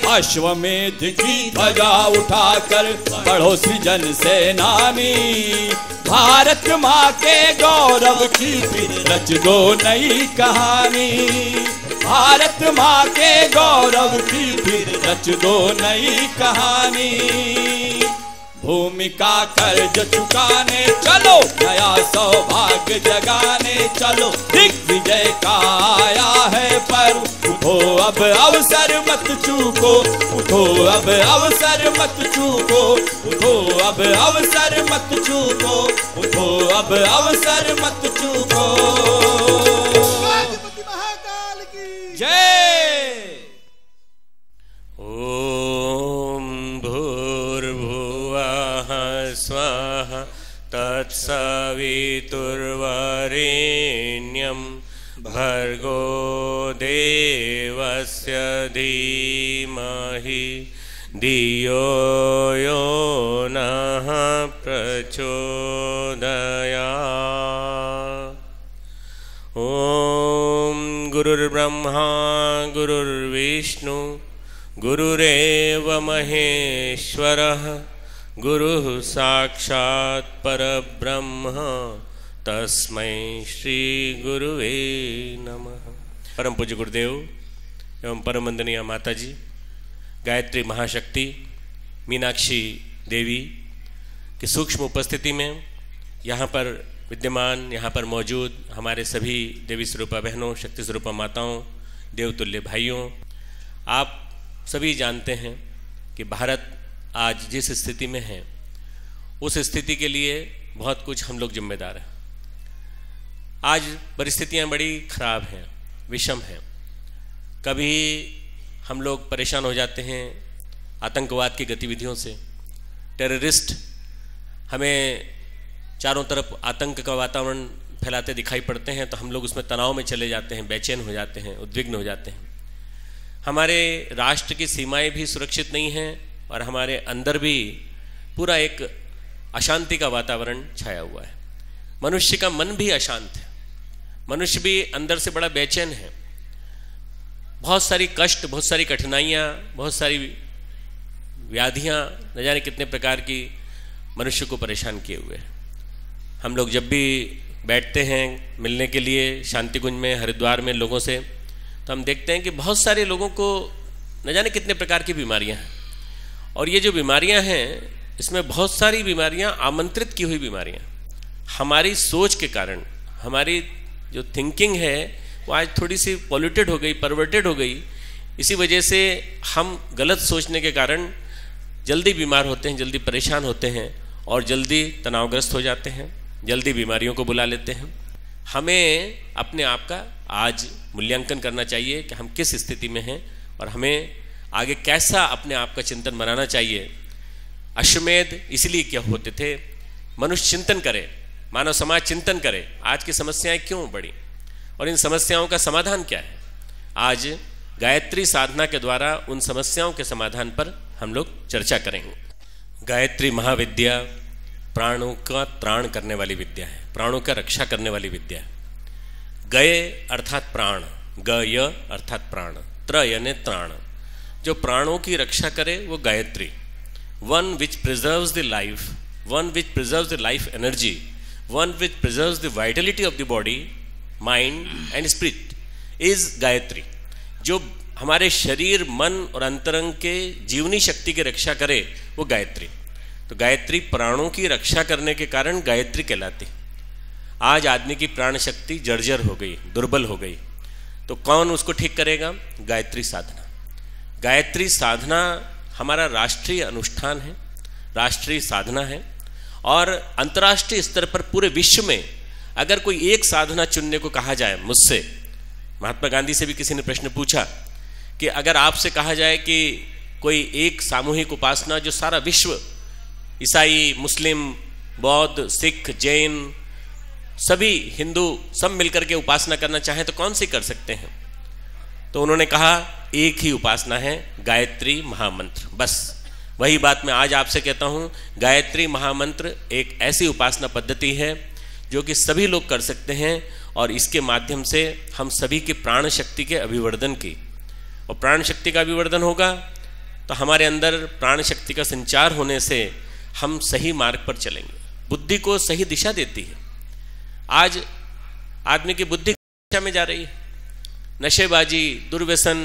अश्वमेध की ध्वजा उठाकर बढ़ो सृजन सेनानी, भारत माँ के गौरव की फिर रच दो नई कहानी, भारत माँ के गौरव की फिर रच दो नई कहानी। भूमि का कर्ज चुकाने चलो, नया सौभाग्य जगाने चलो, दिग्विजय का आया है पर्व, उठो अब अवसर मत चूको, उठो अब अवसर मत चूको, उठो अब अवसर मत चूको, उठो अब अवसर मत चूको। महाकाल की जय। ओम भूर्भुवः स्वाहा तत्सवितुर्वरेण्यं भर्गो देवस्य धीमहि धियो यो नः प्रचोदयात्। ओम गुरुर्ब्रह्मा गुरुर्विष्णु गुरुरेव महेश्वरः, गुरुः साक्षात् परब्रह्म, तस्मै श्री गुरुवे नमः। परम पूज्य गुरुदेव एवं परम वंदनीय माता जी, गायत्री महाशक्ति मीनाक्षी देवी की सूक्ष्म उपस्थिति में यहाँ पर विद्यमान, यहाँ पर मौजूद हमारे सभी देवी स्वरूपा बहनों, शक्ति स्वरूपा माताओं, देवतुल्य भाइयों, आप सभी जानते हैं कि भारत आज जिस स्थिति में है उस स्थिति के लिए बहुत कुछ हम लोग जिम्मेदार हैं। आज परिस्थितियाँ बड़ी खराब हैं, विषम हैं। कभी हम लोग परेशान हो जाते हैं आतंकवाद की गतिविधियों से, टेररिस्ट हमें चारों तरफ आतंक का वातावरण फैलाते दिखाई पड़ते हैं तो हम लोग उसमें तनाव में चले जाते हैं, बेचैन हो जाते हैं, उद्विग्न हो जाते हैं। हमारे राष्ट्र की सीमाएं भी सुरक्षित नहीं हैं और हमारे अंदर भी पूरा एक अशांति का वातावरण छाया हुआ है। मनुष्य का मन भी अशांत है, मनुष्य भी अंदर से बड़ा बेचैन है। बहुत सारी कष्ट, बहुत सारी कठिनाइयाँ, बहुत सारी व्याधियाँ, न जाने कितने प्रकार की मनुष्य को परेशान किए हुए हैं। हम लोग जब भी बैठते हैं मिलने के लिए शांति कुंज में, हरिद्वार में लोगों से, तो हम देखते हैं कि बहुत सारे लोगों को न जाने कितने प्रकार की बीमारियां हैं। और ये जो बीमारियां हैं, इसमें बहुत सारी बीमारियां आमंत्रित की हुई बीमारियां, हमारी सोच के कारण, हमारी जो थिंकिंग है वो आज थोड़ी सी पॉल्यूटेड हो गई, परवर्टेड हो गई। इसी वजह से हम गलत सोचने के कारण जल्दी बीमार होते हैं, जल्दी परेशान होते हैं और जल्दी तनावग्रस्त हो जाते हैं, जल्दी बीमारियों को बुला लेते हैं। हमें अपने आप का आज मूल्यांकन करना चाहिए कि हम किस स्थिति में हैं और हमें आगे कैसा अपने आप का चिंतन बनाना चाहिए। अश्वमेध इसलिए क्या होते थे, मनुष्य चिंतन करे, मानव समाज चिंतन करे, आज की समस्याएं क्यों बढ़ी और इन समस्याओं का समाधान क्या है। आज गायत्री साधना के द्वारा उन समस्याओं के समाधान पर हम लोग चर्चा करेंगे। गायत्री महाविद्या प्राणों का त्राण करने वाली विद्या है, प्राणों का रक्षा करने वाली विद्या है। गय अर्थात प्राण, गय अर्थात प्राण, त्र यानी त्राण। जो प्राणों की रक्षा करे वो Gayatri. One which preserves the life, one which preserves the life energy, one which preserves the Vitality of the body, mind and spirit is Gayatri. जो हमारे शरीर, मन और अंतरंग के जीवनी शक्ति की रक्षा करे वो गायत्री। तो गायत्री प्राणों की रक्षा करने के कारण गायत्री कहलाती। आज आदमी की प्राण शक्ति जर्जर हो गई, दुर्बल हो गई, तो कौन उसको ठीक करेगा? गायत्री साधना। गायत्री साधना हमारा राष्ट्रीय अनुष्ठान है, राष्ट्रीय साधना है। और अंतर्राष्ट्रीय स्तर पर पूरे विश्व में अगर कोई एक साधना चुनने को कहा जाए मुझसे, महात्मा गांधी से भी किसी ने प्रश्न पूछा कि अगर आपसे कहा जाए कि कोई एक सामूहिक उपासना जो सारा विश्व, ईसाई, मुस्लिम, बौद्ध, सिख, जैन, सभी हिंदू सब मिलकर के उपासना करना चाहें तो कौन सी कर सकते हैं? तो उन्होंने कहा एक ही उपासना है, गायत्री महामंत्र। बस वही बात मैं आज आपसे कहता हूँ। गायत्री महामंत्र एक ऐसी उपासना पद्धति है जो कि सभी लोग कर सकते हैं और इसके माध्यम से हम सभी की प्राण शक्ति के अभिवर्धन की, और प्राण शक्ति का अभिवर्धन होगा तो हमारे अंदर प्राण शक्ति का संचार होने से हम सही मार्ग पर चलेंगे, बुद्धि को सही दिशा देती है। आज आदमी की बुद्धि दिशा में जा रही है, नशेबाजी, दुर्व्यसन,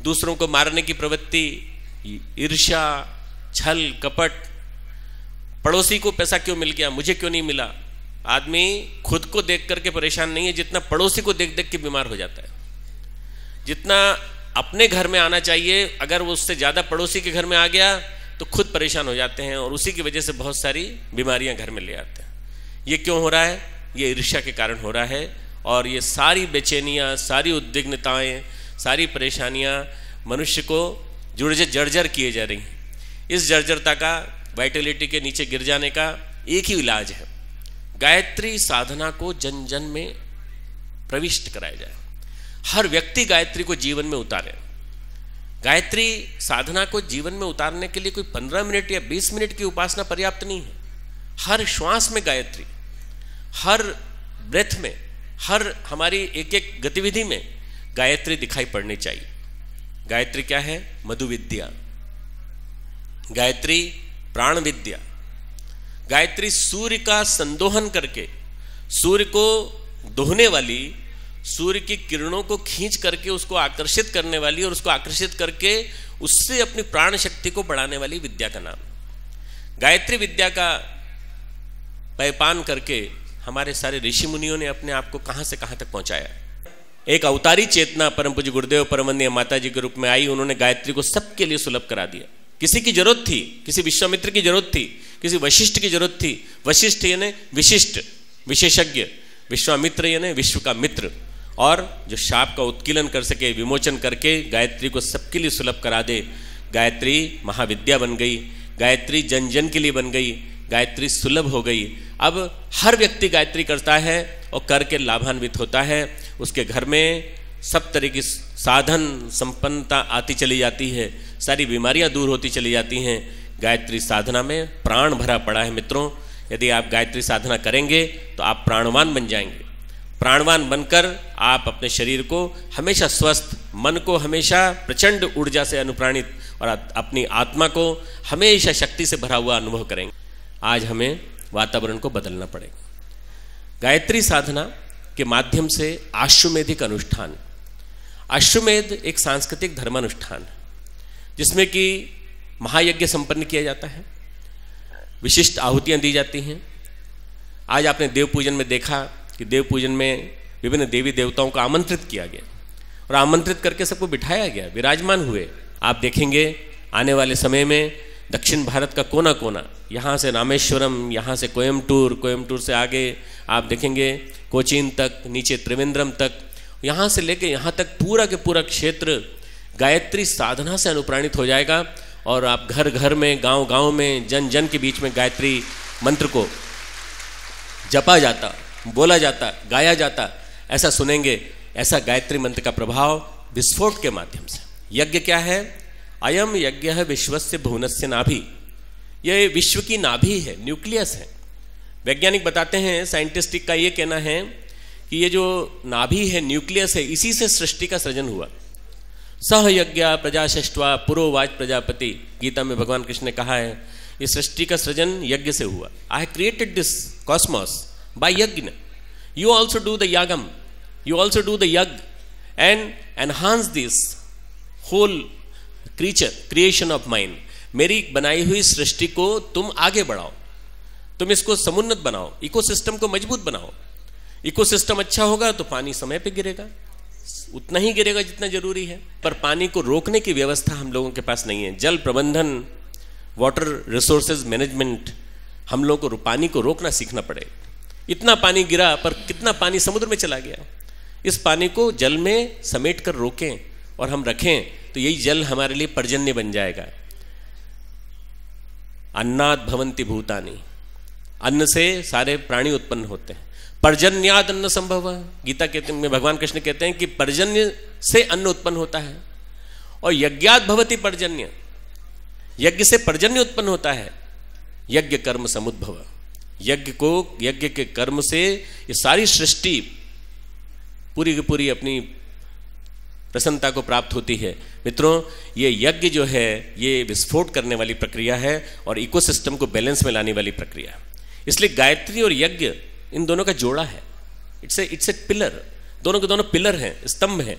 दूसरों को मारने की प्रवृत्ति, ईर्ष्या, छल, कपट, पड़ोसी को पैसा क्यों मिल गया, मुझे क्यों नहीं मिला। आदमी खुद को देख करके परेशान नहीं है जितना पड़ोसी को देख देख के बीमार हो जाता है। जितना अपने घर में आना चाहिए, अगर वो उससे ज़्यादा पड़ोसी के घर में आ गया तो खुद परेशान हो जाते हैं और उसी की वजह से बहुत सारी बीमारियां घर में ले आते हैं। ये क्यों हो रहा है? ये ईर्ष्या के कारण हो रहा है। और ये सारी बेचैनियाँ, सारी उद्विग्नताएँ, सारी परेशानियाँ मनुष्य को जर्जर किए जा रही हैं। इस जर्जरता का, वाइटलिटी के नीचे गिर जाने का एक ही इलाज है, गायत्री साधना को जन जन में प्रविष्ट कराया जाए। हर व्यक्ति गायत्री को जीवन में उतारे। गायत्री साधना को जीवन में उतारने के लिए कोई 15 मिनट या 20 मिनट की उपासना पर्याप्त नहीं है। हर श्वास में गायत्री, हर ब्रेथ में, हर हमारी एक एक गतिविधि में गायत्री दिखाई पड़नी चाहिए। गायत्री क्या है? मधु विद्या। गायत्री प्राण विद्या। गायत्री सूर्य का संदोहन करके, सूर्य को दोहने वाली, सूर्य की किरणों को खींच करके उसको आकर्षित करने वाली और उसको आकर्षित करके उससे अपनी प्राण शक्ति को बढ़ाने वाली विद्या का नाम। गायत्री विद्या का पैपान करके हमारे सारे ऋषि मुनियों ने अपने आप को कहां से कहां तक पहुंचाया। एक अवतारी चेतना परम पूज्य गुरुदेव परमवंदनीय माता जी के रूप में आई, उन्होंने गायत्री को सबके लिए सुलभ करा दिया। किसी की जरूरत थी, किसी विश्वामित्र की जरूरत थी, किसी वशिष्ठ की जरूरत थी। वशिष्ठ यानी विशिष्ट, विशेषज्ञ, विश्वामित्र यानी विश्व का मित्र, और जो शाप का उत्कीलन कर सके, विमोचन करके गायत्री को सबके लिए सुलभ करा दे। गायत्री महाविद्या बन गई, गायत्री जन जन के लिए बन गई, गायत्री सुलभ हो गई। अब हर व्यक्ति गायत्री करता है और करके लाभान्वित होता है। उसके घर में सब तरह की साधन संपन्नता आती चली जाती है, सारी बीमारियां दूर होती चली जाती हैं। गायत्री साधना में प्राण भरा पड़ा है मित्रों। यदि आप गायत्री साधना करेंगे तो आप प्राणवान बन जाएंगे। प्राणवान बनकर आप अपने शरीर को हमेशा स्वस्थ, मन को हमेशा प्रचंड ऊर्जा से अनुप्राणित और अपनी आत्मा को हमेशा शक्ति से भरा हुआ अनुभव करेंगे। आज हमें वातावरण को बदलना पड़ेगा। गायत्री साधना के माध्यम से आश्वमेधिक अनुष्ठान, अश्वमेध एक सांस्कृतिक धर्मानुष्ठान जिसमें कि महायज्ञ संपन्न किया जाता है, विशिष्ट आहुतियां दी जाती हैं। आज आपने देव पूजन में देखा कि देव पूजन में विभिन्न देवी देवताओं को आमंत्रित किया गया और आमंत्रित करके सबको बिठाया गया, विराजमान हुए। आप देखेंगे आने वाले समय में दक्षिण भारत का कोना कोना, यहाँ से रामेश्वरम, यहाँ से कोयम्बटूर, कोयम्बटूर से आगे आप देखेंगे कोचीन तक, नीचे त्रिवेंद्रम तक, यहाँ से लेके यहाँ तक पूरा के पूरा क्षेत्र गायत्री साधना से अनुप्राणित हो जाएगा। और आप घर घर में, गांव गांव में, जन जन के बीच में गायत्री मंत्र को जपा जाता, बोला जाता, गाया जाता, ऐसा सुनेंगे। ऐसा गायत्री मंत्र का प्रभाव विस्फोट के माध्यम से। यज्ञ क्या है? अयम यज्ञ है विश्वस्य भुवनस्य नाभि। यह विश्व की नाभि है, न्यूक्लियस है। वैज्ञानिक बताते हैं, साइंटिस्टिक का ये कहना है कि ये जो नाभि है, न्यूक्लियस है, इसी से सृष्टि का सृजन हुआ। सह यज्ञ प्रजा सृष्ट्वा पुरोवाच प्रजापति, गीता में भगवान कृष्ण ने कहा है ये सृष्टि का सृजन यज्ञ से हुआ। I created this cosmos by yagya. You also do the yagam, you also do the yagya and enhance this whole creation of mind. मेरी बनाई हुई सृष्टि को तुम आगे बढ़ाओ, तुम इसको समुन्नत बनाओ, इकोसिस्टम को मजबूत बनाओ। इकोसिस्टम अच्छा होगा तो पानी समय पे गिरेगा, उतना ही गिरेगा जितना जरूरी है। पर पानी को रोकने की व्यवस्था हम लोगों के पास नहीं है। जल प्रबंधन, वाटर रिसोर्सेज मैनेजमेंट, हम लोगों को पानी को रोकना सीखना पड़ेगा। इतना पानी गिरा पर कितना पानी समुद्र में चला गया। इस पानी को जल में समेट कर रोकें और हम रखें तो यही जल हमारे लिए पर्जन्य बन जाएगा। अन्नाद भवन्ति भूतानि, अन्न से सारे प्राणी उत्पन्न होते हैं। पर्जन्याद अन्न संभव, गीता कहते में भगवान कृष्ण कहते हैं कि पर्जन्य से अन्न उत्पन्न होता है। और यज्ञाद भवति पर्जन्य, यज्ञ से पर्जन्य उत्पन्न होता है। यज्ञ कर्म समुद्भव, यज्ञ के कर्म से ये सारी सृष्टि पूरी की पूरी अपनी प्रसन्नता को प्राप्त होती है। मित्रों, ये यज्ञ जो है ये विस्फोट करने वाली प्रक्रिया है और इकोसिस्टम को बैलेंस में लाने वाली प्रक्रिया। इसलिए गायत्री और यज्ञ इन दोनों का जोड़ा है। इट्स ए पिलर, दोनों के दोनों पिलर हैं, स्तंभ हैं।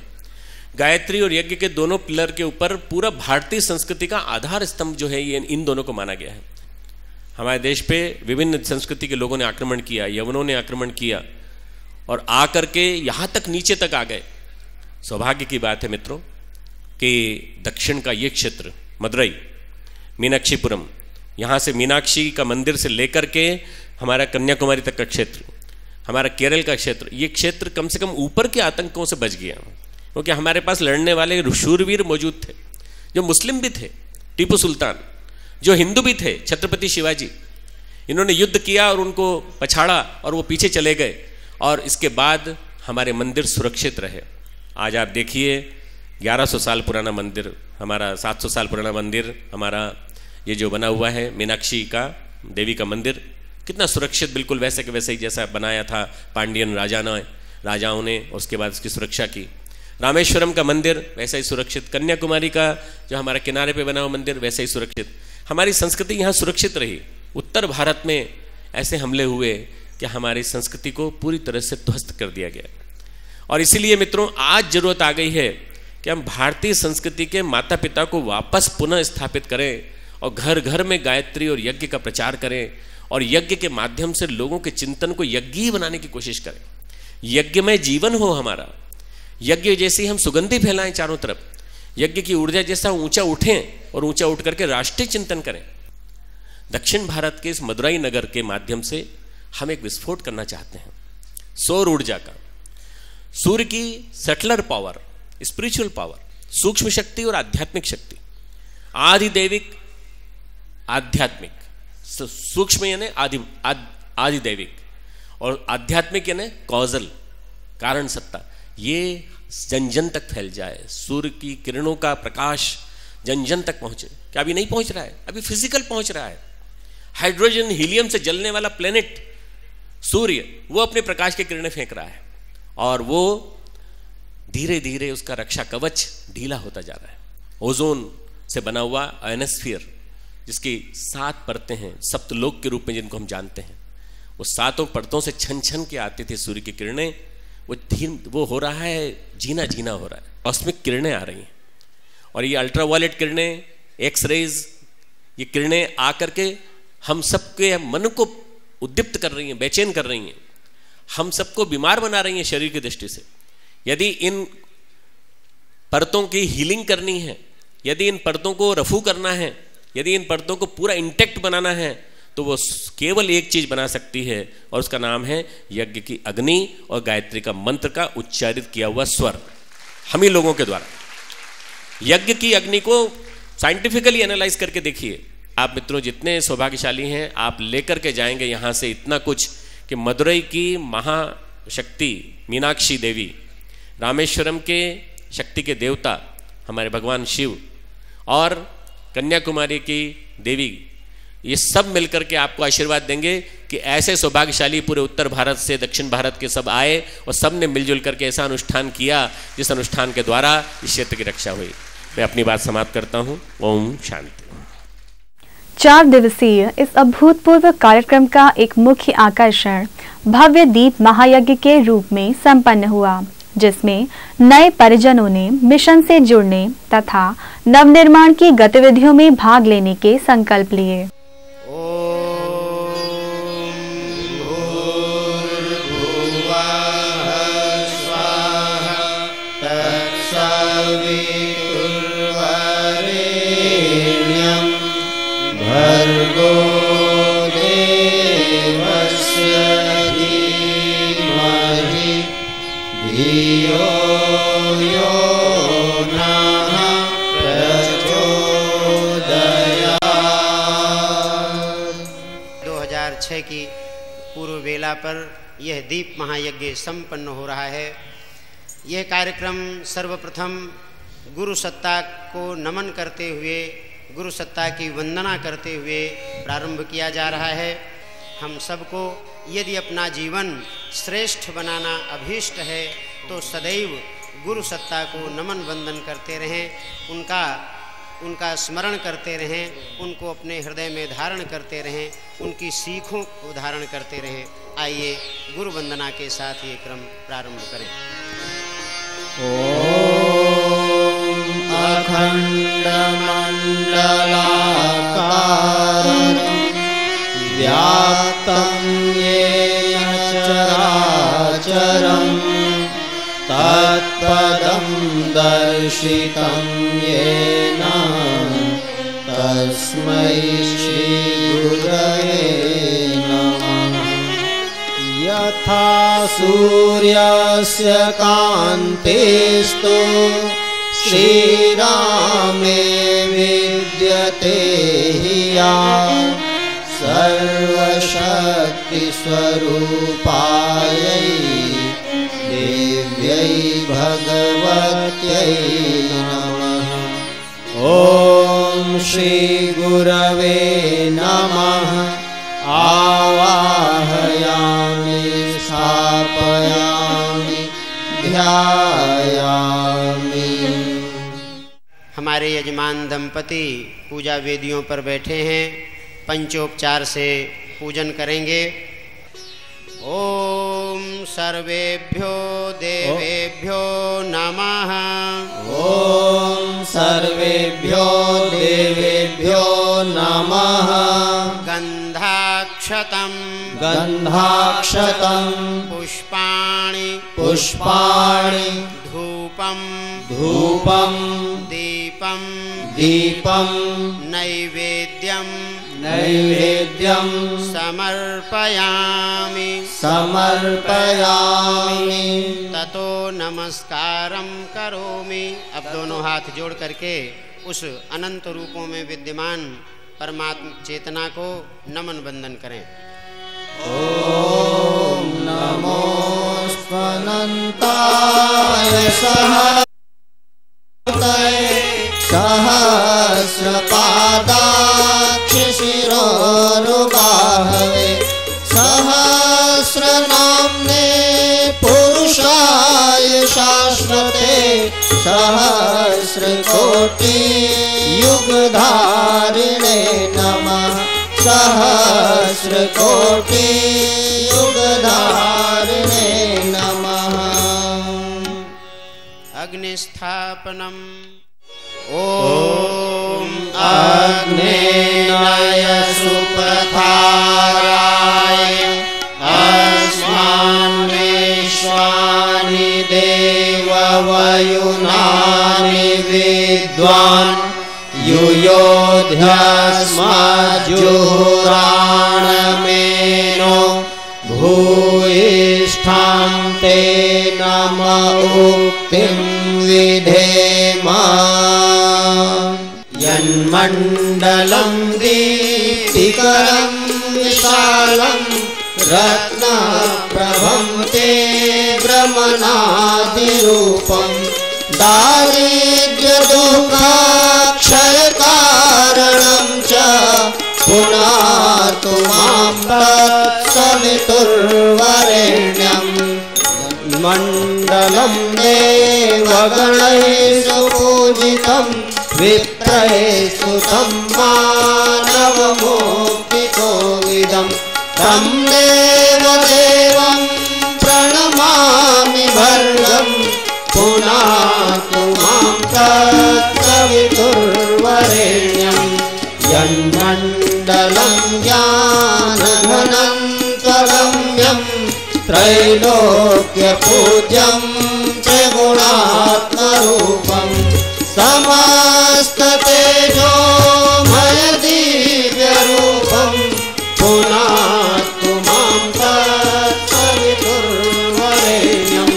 गायत्री और यज्ञ के दोनों पिलर के ऊपर पूरा भारतीय संस्कृति का आधार स्तंभ जो है ये इन दोनों को माना गया है। हमारे देश पे विभिन्न संस्कृति के लोगों ने आक्रमण किया, यवनों ने आक्रमण किया और आकर के यहाँ तक नीचे तक आ गए। सौभाग्य की बात है मित्रों कि दक्षिण का ये क्षेत्र, मदुरई, मीनाक्षीपुरम, यहाँ से मीनाक्षी का मंदिर से लेकर के हमारा कन्याकुमारी तक का क्षेत्र, हमारा केरल का क्षेत्र, ये क्षेत्र कम से कम ऊपर के आतंकों से बच गया। क्योंकि हमारे पास लड़ने वाले शूरवीर मौजूद थे, जो मुस्लिम भी थे, टीपू सुल्तान, जो हिंदू भी थे, छत्रपति शिवाजी। इन्होंने युद्ध किया और उनको पछाड़ा और वो पीछे चले गए और इसके बाद हमारे मंदिर सुरक्षित रहे। आज आप देखिए 1100 साल पुराना मंदिर, हमारा 700 साल पुराना मंदिर, हमारा ये जो बना हुआ है मीनाक्षी का देवी का मंदिर, कितना सुरक्षित, बिल्कुल वैसे के वैसे ही जैसा बनाया था पांड्यन राजाओं ने, उसके बाद उसकी सुरक्षा की। रामेश्वरम का मंदिर वैसा ही सुरक्षित, कन्याकुमारी का जो हमारा किनारे पे बना हुआ मंदिर वैसे ही सुरक्षित। हमारी संस्कृति यहाँ सुरक्षित रही। उत्तर भारत में ऐसे हमले हुए कि हमारी संस्कृति को पूरी तरह से ध्वस्त कर दिया गया। और इसीलिए मित्रों आज जरूरत आ गई है कि हम भारतीय संस्कृति के माता पिता को वापस पुनः स्थापित करें और घर घर में गायत्री और यज्ञ का प्रचार करें और यज्ञ के माध्यम से लोगों के चिंतन को यज्ञी बनाने की कोशिश करें। यज्ञ में जीवन हो हमारा, यज्ञ जैसी हम सुगंधी फैलाएं चारों तरफ, यज्ञ की ऊर्जा जैसा ऊंचा उठें और ऊंचा उठ करके राष्ट्रीय चिंतन करें। दक्षिण भारत के इस मदुराई नगर के माध्यम से हम एक विस्फोट करना चाहते हैं सौर ऊर्जा का, सूर्य की सेटलर पावर, स्पिरिचुअल पावर, सूक्ष्म शक्ति और आध्यात्मिक शक्ति। आदिदैविक आध्यात्मिक, सूक्ष्म यानी आदिदैविक और आध्यात्मिक यानी कॉजल, कारण सत्ता, ये जन जन तक फैल जाए। सूर्य की किरणों का प्रकाश जन जन तक पहुंचे। क्या अभी नहीं पहुंच रहा है? अभी फिजिकल पहुंच रहा है। हाइड्रोजन हीलियम से जलने वाला प्लेनेट सूर्य, वो अपने प्रकाश की किरणें फेंक रहा है और वो धीरे धीरे उसका रक्षा कवच ढीला होता जा रहा है। ओजोन से बना हुआ आयनोस्फीयर, जिसकी 7 परतें हैं, सप्तलोक के रूप में जिनको हम जानते हैं, वो 7 परतों से छन छन के आती थी सूर्य की किरणें। वो हो रहा है, जीना जीना हो रहा है, कॉस्मिक किरणें आ रही हैं। और ये अल्ट्रावायलेट किरणें, एक्स रेज, ये किरणें आकर के हम सबके मन को उद्दीप्त कर रही हैं, बेचैन कर रही हैं, हम सबको बीमार बना रही हैं शरीर की दृष्टि से। यदि इन परतों की हीलिंग करनी है, यदि इन परतों को रफू करना है, यदि इन परतों को पूरा इंटेक्ट बनाना है, तो वो केवल एक चीज बना सकती है और उसका नाम है यज्ञ की अग्नि और गायत्री का मंत्र का उच्चारित किया हुआ स्वर, हम ही लोगों के द्वारा। यज्ञ की अग्नि को साइंटिफिकली एनालाइज करके देखिए। आप मित्रों जितने सौभाग्यशाली हैं, आप लेकर के जाएंगे यहाँ से इतना कुछ कि मदुरई की महाशक्ति मीनाक्षी देवी, रामेश्वरम के शक्ति के देवता हमारे भगवान शिव और कन्याकुमारी की देवी, ये सब मिलकर के आपको आशीर्वाद देंगे कि ऐसे सौभाग्यशाली पूरे उत्तर भारत से दक्षिण भारत के सब आए और सब ने मिलजुल करके ऐसा अनुष्ठान किया जिस अनुष्ठान के द्वारा इस क्षेत्र की रक्षा हुई। मैं अपनी बात समाप्त करता हूँ। ओम शांति। 4 दिवसीय इस अभूतपूर्व कार्यक्रम का एक मुख्य आकर्षण भव्य दीप महायज्ञ के रूप में संपन्न हुआ, जिसमें नए परिजनों ने मिशन से जुड़ने तथा नवनिर्माण की गतिविधियों में भाग लेने के संकल्प लिए। की पूर्व बेला पर यह दीप महायज्ञ संपन्न हो रहा है। यह कार्यक्रम सर्वप्रथम गुरु सत्ता को नमन करते हुए, गुरु सत्ता की वंदना करते हुए प्रारंभ किया जा रहा है। हम सबको यदि अपना जीवन श्रेष्ठ बनाना अभीष्ट है तो सदैव गुरु सत्ता को नमन वंदन करते रहें, उनका स्मरण करते रहें, उनको अपने हृदय में धारण करते रहें, उनकी सीखों को धारण करते रहें। आइए गुरु वंदना के साथ ये क्रम प्रारंभ करें। ओम अखंड मंडलाकारं व्याप्तं येन चराचरं तत्पदं दर्शितं येन तस्मै श्री गुरवे नमः। यथा सूर्यस्य कान्तेस्तु श्रीरामे विद्यते हि या सर्वशक्तिस्वरूपायै देव्यै भगवत्यै नमः। ॐ श्री गुरवे नमः। आवाहयामि स्थापयामि ध्यायामि। हमारे यजमान दंपति पूजा वेदियों पर बैठे हैं, पंचोपचार से पूजन करेंगे। ओम सर्वेभ्यो देवेभ्यो नमः। ॐ सर्वेभ्यो देवेभ्यो नमः। गन्धाक्षतं गन्धाक्षतं पुष्पाणि पुष्पाणि धूपं धूपं दीपं दीपं नैवेद्यं नैवेद्यं समर्पयामि समर्पयामि। ततो नमस्कारं करोमि। अब दोनों हाथ जोड़ करके उस अनंत रूपों में विद्यमान परमात्मा चेतना को नमन वंदन करें। ओम नमो स्वनन्ताय सहस्रपादाक्ष शिरोरुबाहवे सहस्रनाम्ने पुरुषाय शाश्वते सहस्रकोटि युगधारिणे नमः। सहस्रकोटि युगधारिणे नमः। अग्निस्थापनम्। ॐ अग्नेय सुप्रथाराय अस्मान्विश्वानि देववयुनानि विद्वान् युयोध्यस्मज्जुहुराणमेनो भूयिष्ठां ते नम उक्तिं विधेम। यन्मण्डलं दीप्तिकरं विशालं रत्नप्रभं ते ब्रह्मणादिरूपं दारिद्र्यदुःखक्षयकारणं च पुनातु मां तत्सवितुर्वरेण्यं। मण्डलं देवगणैः सुपूजितं विप्रैः स्तुतं मानवमुक्तिकोविदं तं देवदेवं प्रणमामि भर्गं पुनातु मां तत्सवितुर्वरेण्यं। यन्मण्डलं ज्ञानघनं त्वगम्यं त्रैलोक्यपूज्यं त्रिगुणात्मरूपं समस्ततेजोमय दिव्यरूपं पुनातु मां तत्सवितुर्वरेण्यं।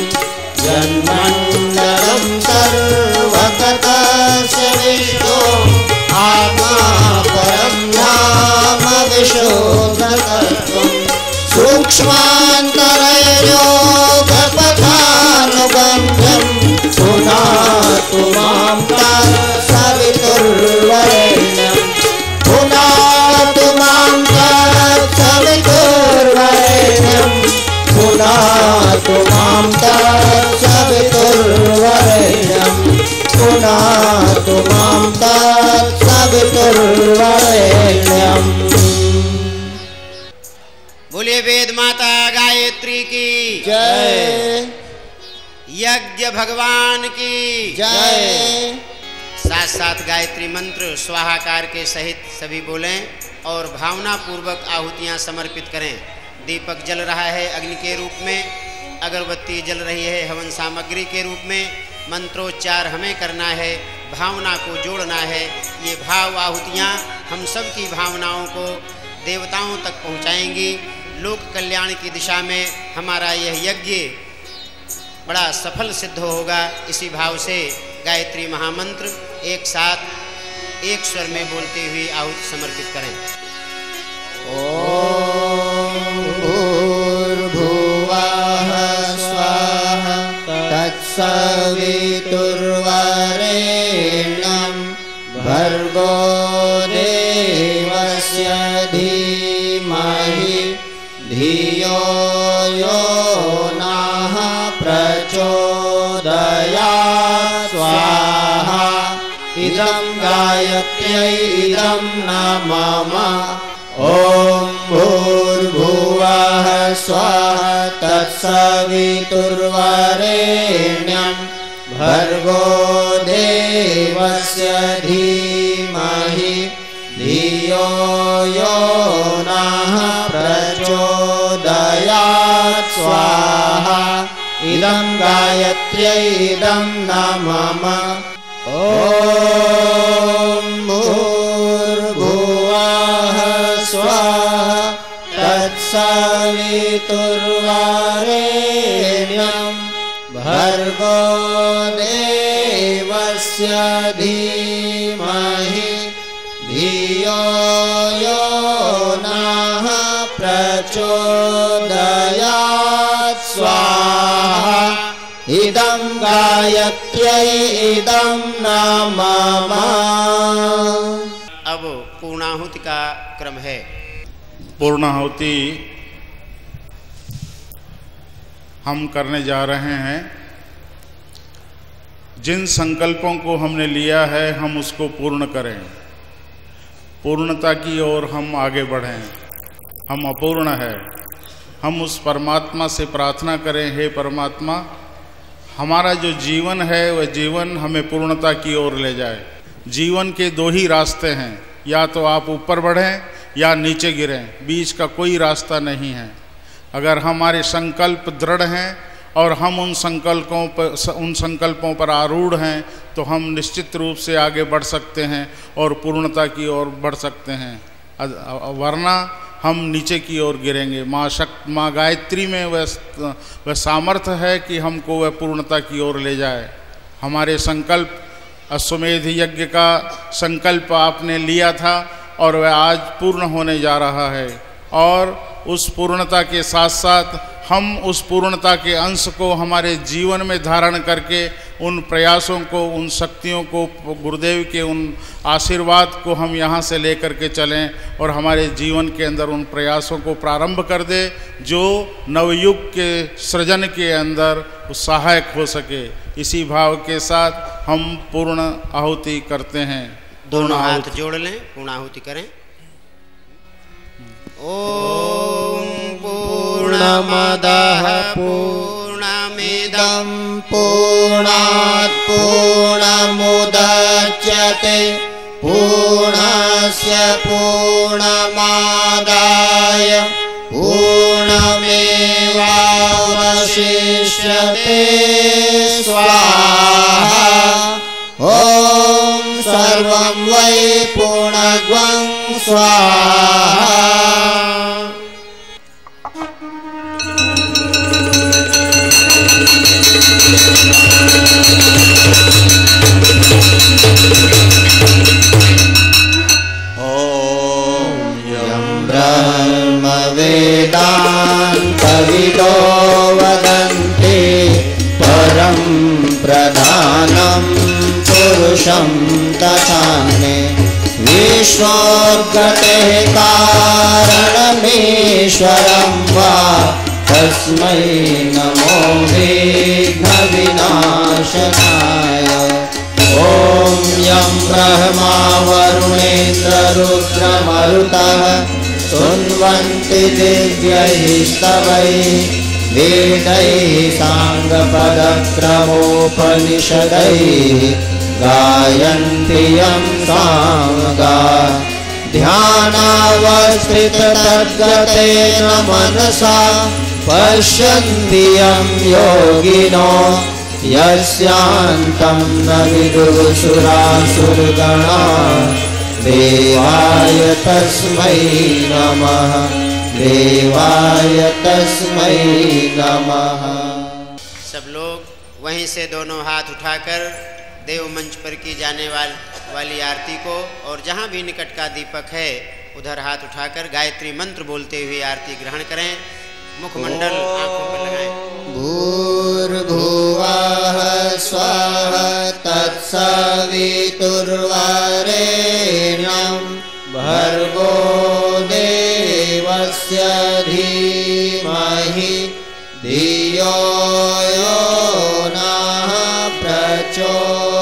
यन्मण्डलं सर्वगतस्य विष्णो आत्मा परं धाम विशुद्धतत्त्वं सूक्ष्मान्तरयोगपथानुगम्यं पुनातु मां तत्सवितुर्वरेण्यं। पुनातु मां तत्सवितुर्वरेण्यं। पुनातु मां तत्सवितुर्वरेण्यं। पुनातु मां तत्सवितुर्वरेण्यं। बोलिए वेद माता गायत्री की जय। यज्ञ भगवान की जय। साथ साथ गायत्री मंत्र स्वाहाकार के सहित सभी बोलें और भावना पूर्वक आहुतियां समर्पित करें। दीपक जल रहा है अग्नि के रूप में, अगरबत्ती जल रही है हवन सामग्री के रूप में। मंत्रोच्चार हमें करना है, भावना को जोड़ना है। ये भाव आहुतियाँ हम सब की भावनाओं को देवताओं तक पहुँचाएंगी। लोक कल्याण की दिशा में हमारा यह यज्ञ बड़ा सफल सिद्ध होगा। इसी भाव से गायत्री महामंत्र एक साथ एक स्वर में बोलते हुए आहुति समर्पित करें। ओम भूर्भुवः स्वाहा तत्सवितुर्वरेण्यं भर्गो देवस्य धीमहि धियो यो नः प्रचोदयात्। स्वाहा इदं गायत्र्यै इदं न मम। ॐ भूर्भुवः स्वः तत्सवितुर्वरेण्यं तत्सवितुर्वरेण्यं भर्गो देवस्य धीमहि धियो यो नः प्रचोदयात् स्वाहा इदं गायत्र्यै इदं न मम ॐ भूर्भुवः स्वाहा तत्सवितुर्वरेण्यं भर्गो देवस्य धीमहि धियो यो नः प्रचोदयात् स्वाहा इदं गायत्र्यै इदं न मम। अब पूर्णाहुति का क्रम है। पूर्णाहुति हम करने जा रहे हैं। जिन संकल्पों को हमने लिया है हम उसको पूर्ण करें, पूर्णता की ओर हम आगे बढ़ें। हम अपूर्ण है, हम उस परमात्मा से प्रार्थना करें, हे परमात्मा हमारा जो जीवन है वह जीवन हमें पूर्णता की ओर ले जाए। जीवन के दो ही रास्ते हैं, या तो आप ऊपर बढ़ें या नीचे गिरें, बीच का कोई रास्ता नहीं है। अगर हमारे संकल्प दृढ़ हैं और हम उन संकल्पों पर आरूढ़ हैं तो हम निश्चित रूप से आगे बढ़ सकते हैं और पूर्णता की ओर बढ़ सकते हैं, वरना हम नीचे की ओर गिरेंगे। माँ गायत्री में वह सामर्थ्य है कि हमको वह पूर्णता की ओर ले जाए। हमारे संकल्प, अश्वमेध यज्ञ का संकल्प आपने लिया था और वह आज पूर्ण होने जा रहा है, और उस पूर्णता के साथ साथ हम उस पूर्णता के अंश को हमारे जीवन में धारण करके उन प्रयासों को, उन शक्तियों को, गुरुदेव के उन आशीर्वाद को हम यहाँ से लेकर के चलें और हमारे जीवन के अंदर उन प्रयासों को प्रारंभ कर दे जो नवयुग के सृजन के अंदर सहायक हो सके। इसी भाव के साथ हम पूर्ण आहुति करते हैं। दोनों हाथ जोड़ लें, पूर्णाहुति करें। ओम पूर्णमदः पूर्णमिदं पूर्णात् पूर्णमुदच्यते पूर्णस्य पूर्णमादाय पूर्णमेवावशिष्यते स्वाहा। ॐ सर्वं वै पूर्णत्वं स्वाहा। वेदान्तविदो वदन्ति परं प्रधानं पुरुषं तथान्ये विश्वोद्गतेः कारणमीश्वरं वा तस्मै नमो विघ्नविनाशनाय। ॐ यं ब्रह्मा वरुणेन्द्ररुद्रमरुतः सुन्वन्ति दिव्यैः स्तवैः वेदैः साङ्गपदक्रमोपनिषदैः गायन्ति यं सामगा। ध्यानावस्थिततद्गतेन मनसा पश्यन्ति यं योगिनो यस्यान्तं न विदुः सुरासुरगणा। देवाय तस्मै नमः, देवाय तस्मै नमः। सब लोग वहीं से दोनों हाथ उठाकर देव मंच पर की जाने वाली आरती को, और जहाँ भी निकट का दीपक है उधर हाथ उठाकर गायत्री मंत्र बोलते हुए आरती ग्रहण करें। मुखमंडल आंखों पर लगाएं। भूर्भुवः स्वाहा तत्सवितुर्वरेण्यं भर्गो देवस्य धीमहि धियो यो नः प्रचोदयात्।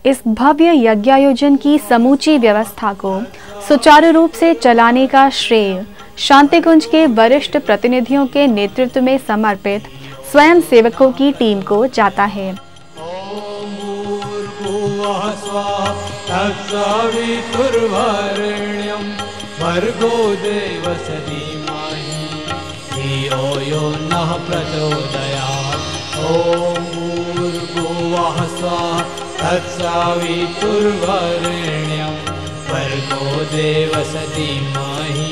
इस भव्य यज्ञायोजन की समूची व्यवस्था को सुचारू रूप से चलाने का श्रेय शांतिकुंज के वरिष्ठ प्रतिनिधियों के नेतृत्व में समर्पित स्वयं सेवकों की टीम को जाता है। भर्गो देवस्य धीमहि धियो यो नः प्रचोदयात्। ॐ भूर्भुवः स्वः तत्सवितुर्वरेण्यं भर्गो देवस्य धीमहि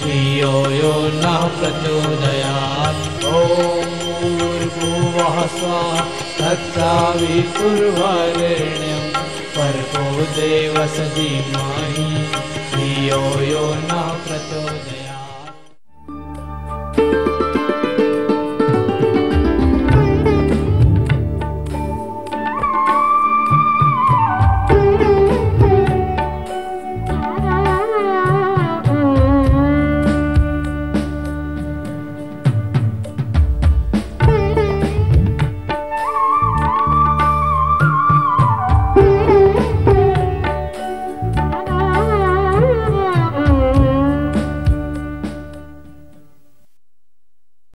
धियो यो नः प्रचोदयात्। ॐ भूर्भुवः स्वः तत्सवितुर्वरेण्यं भर्गो देवस्य धीमहि धियो यो नः प्रचोदयात्।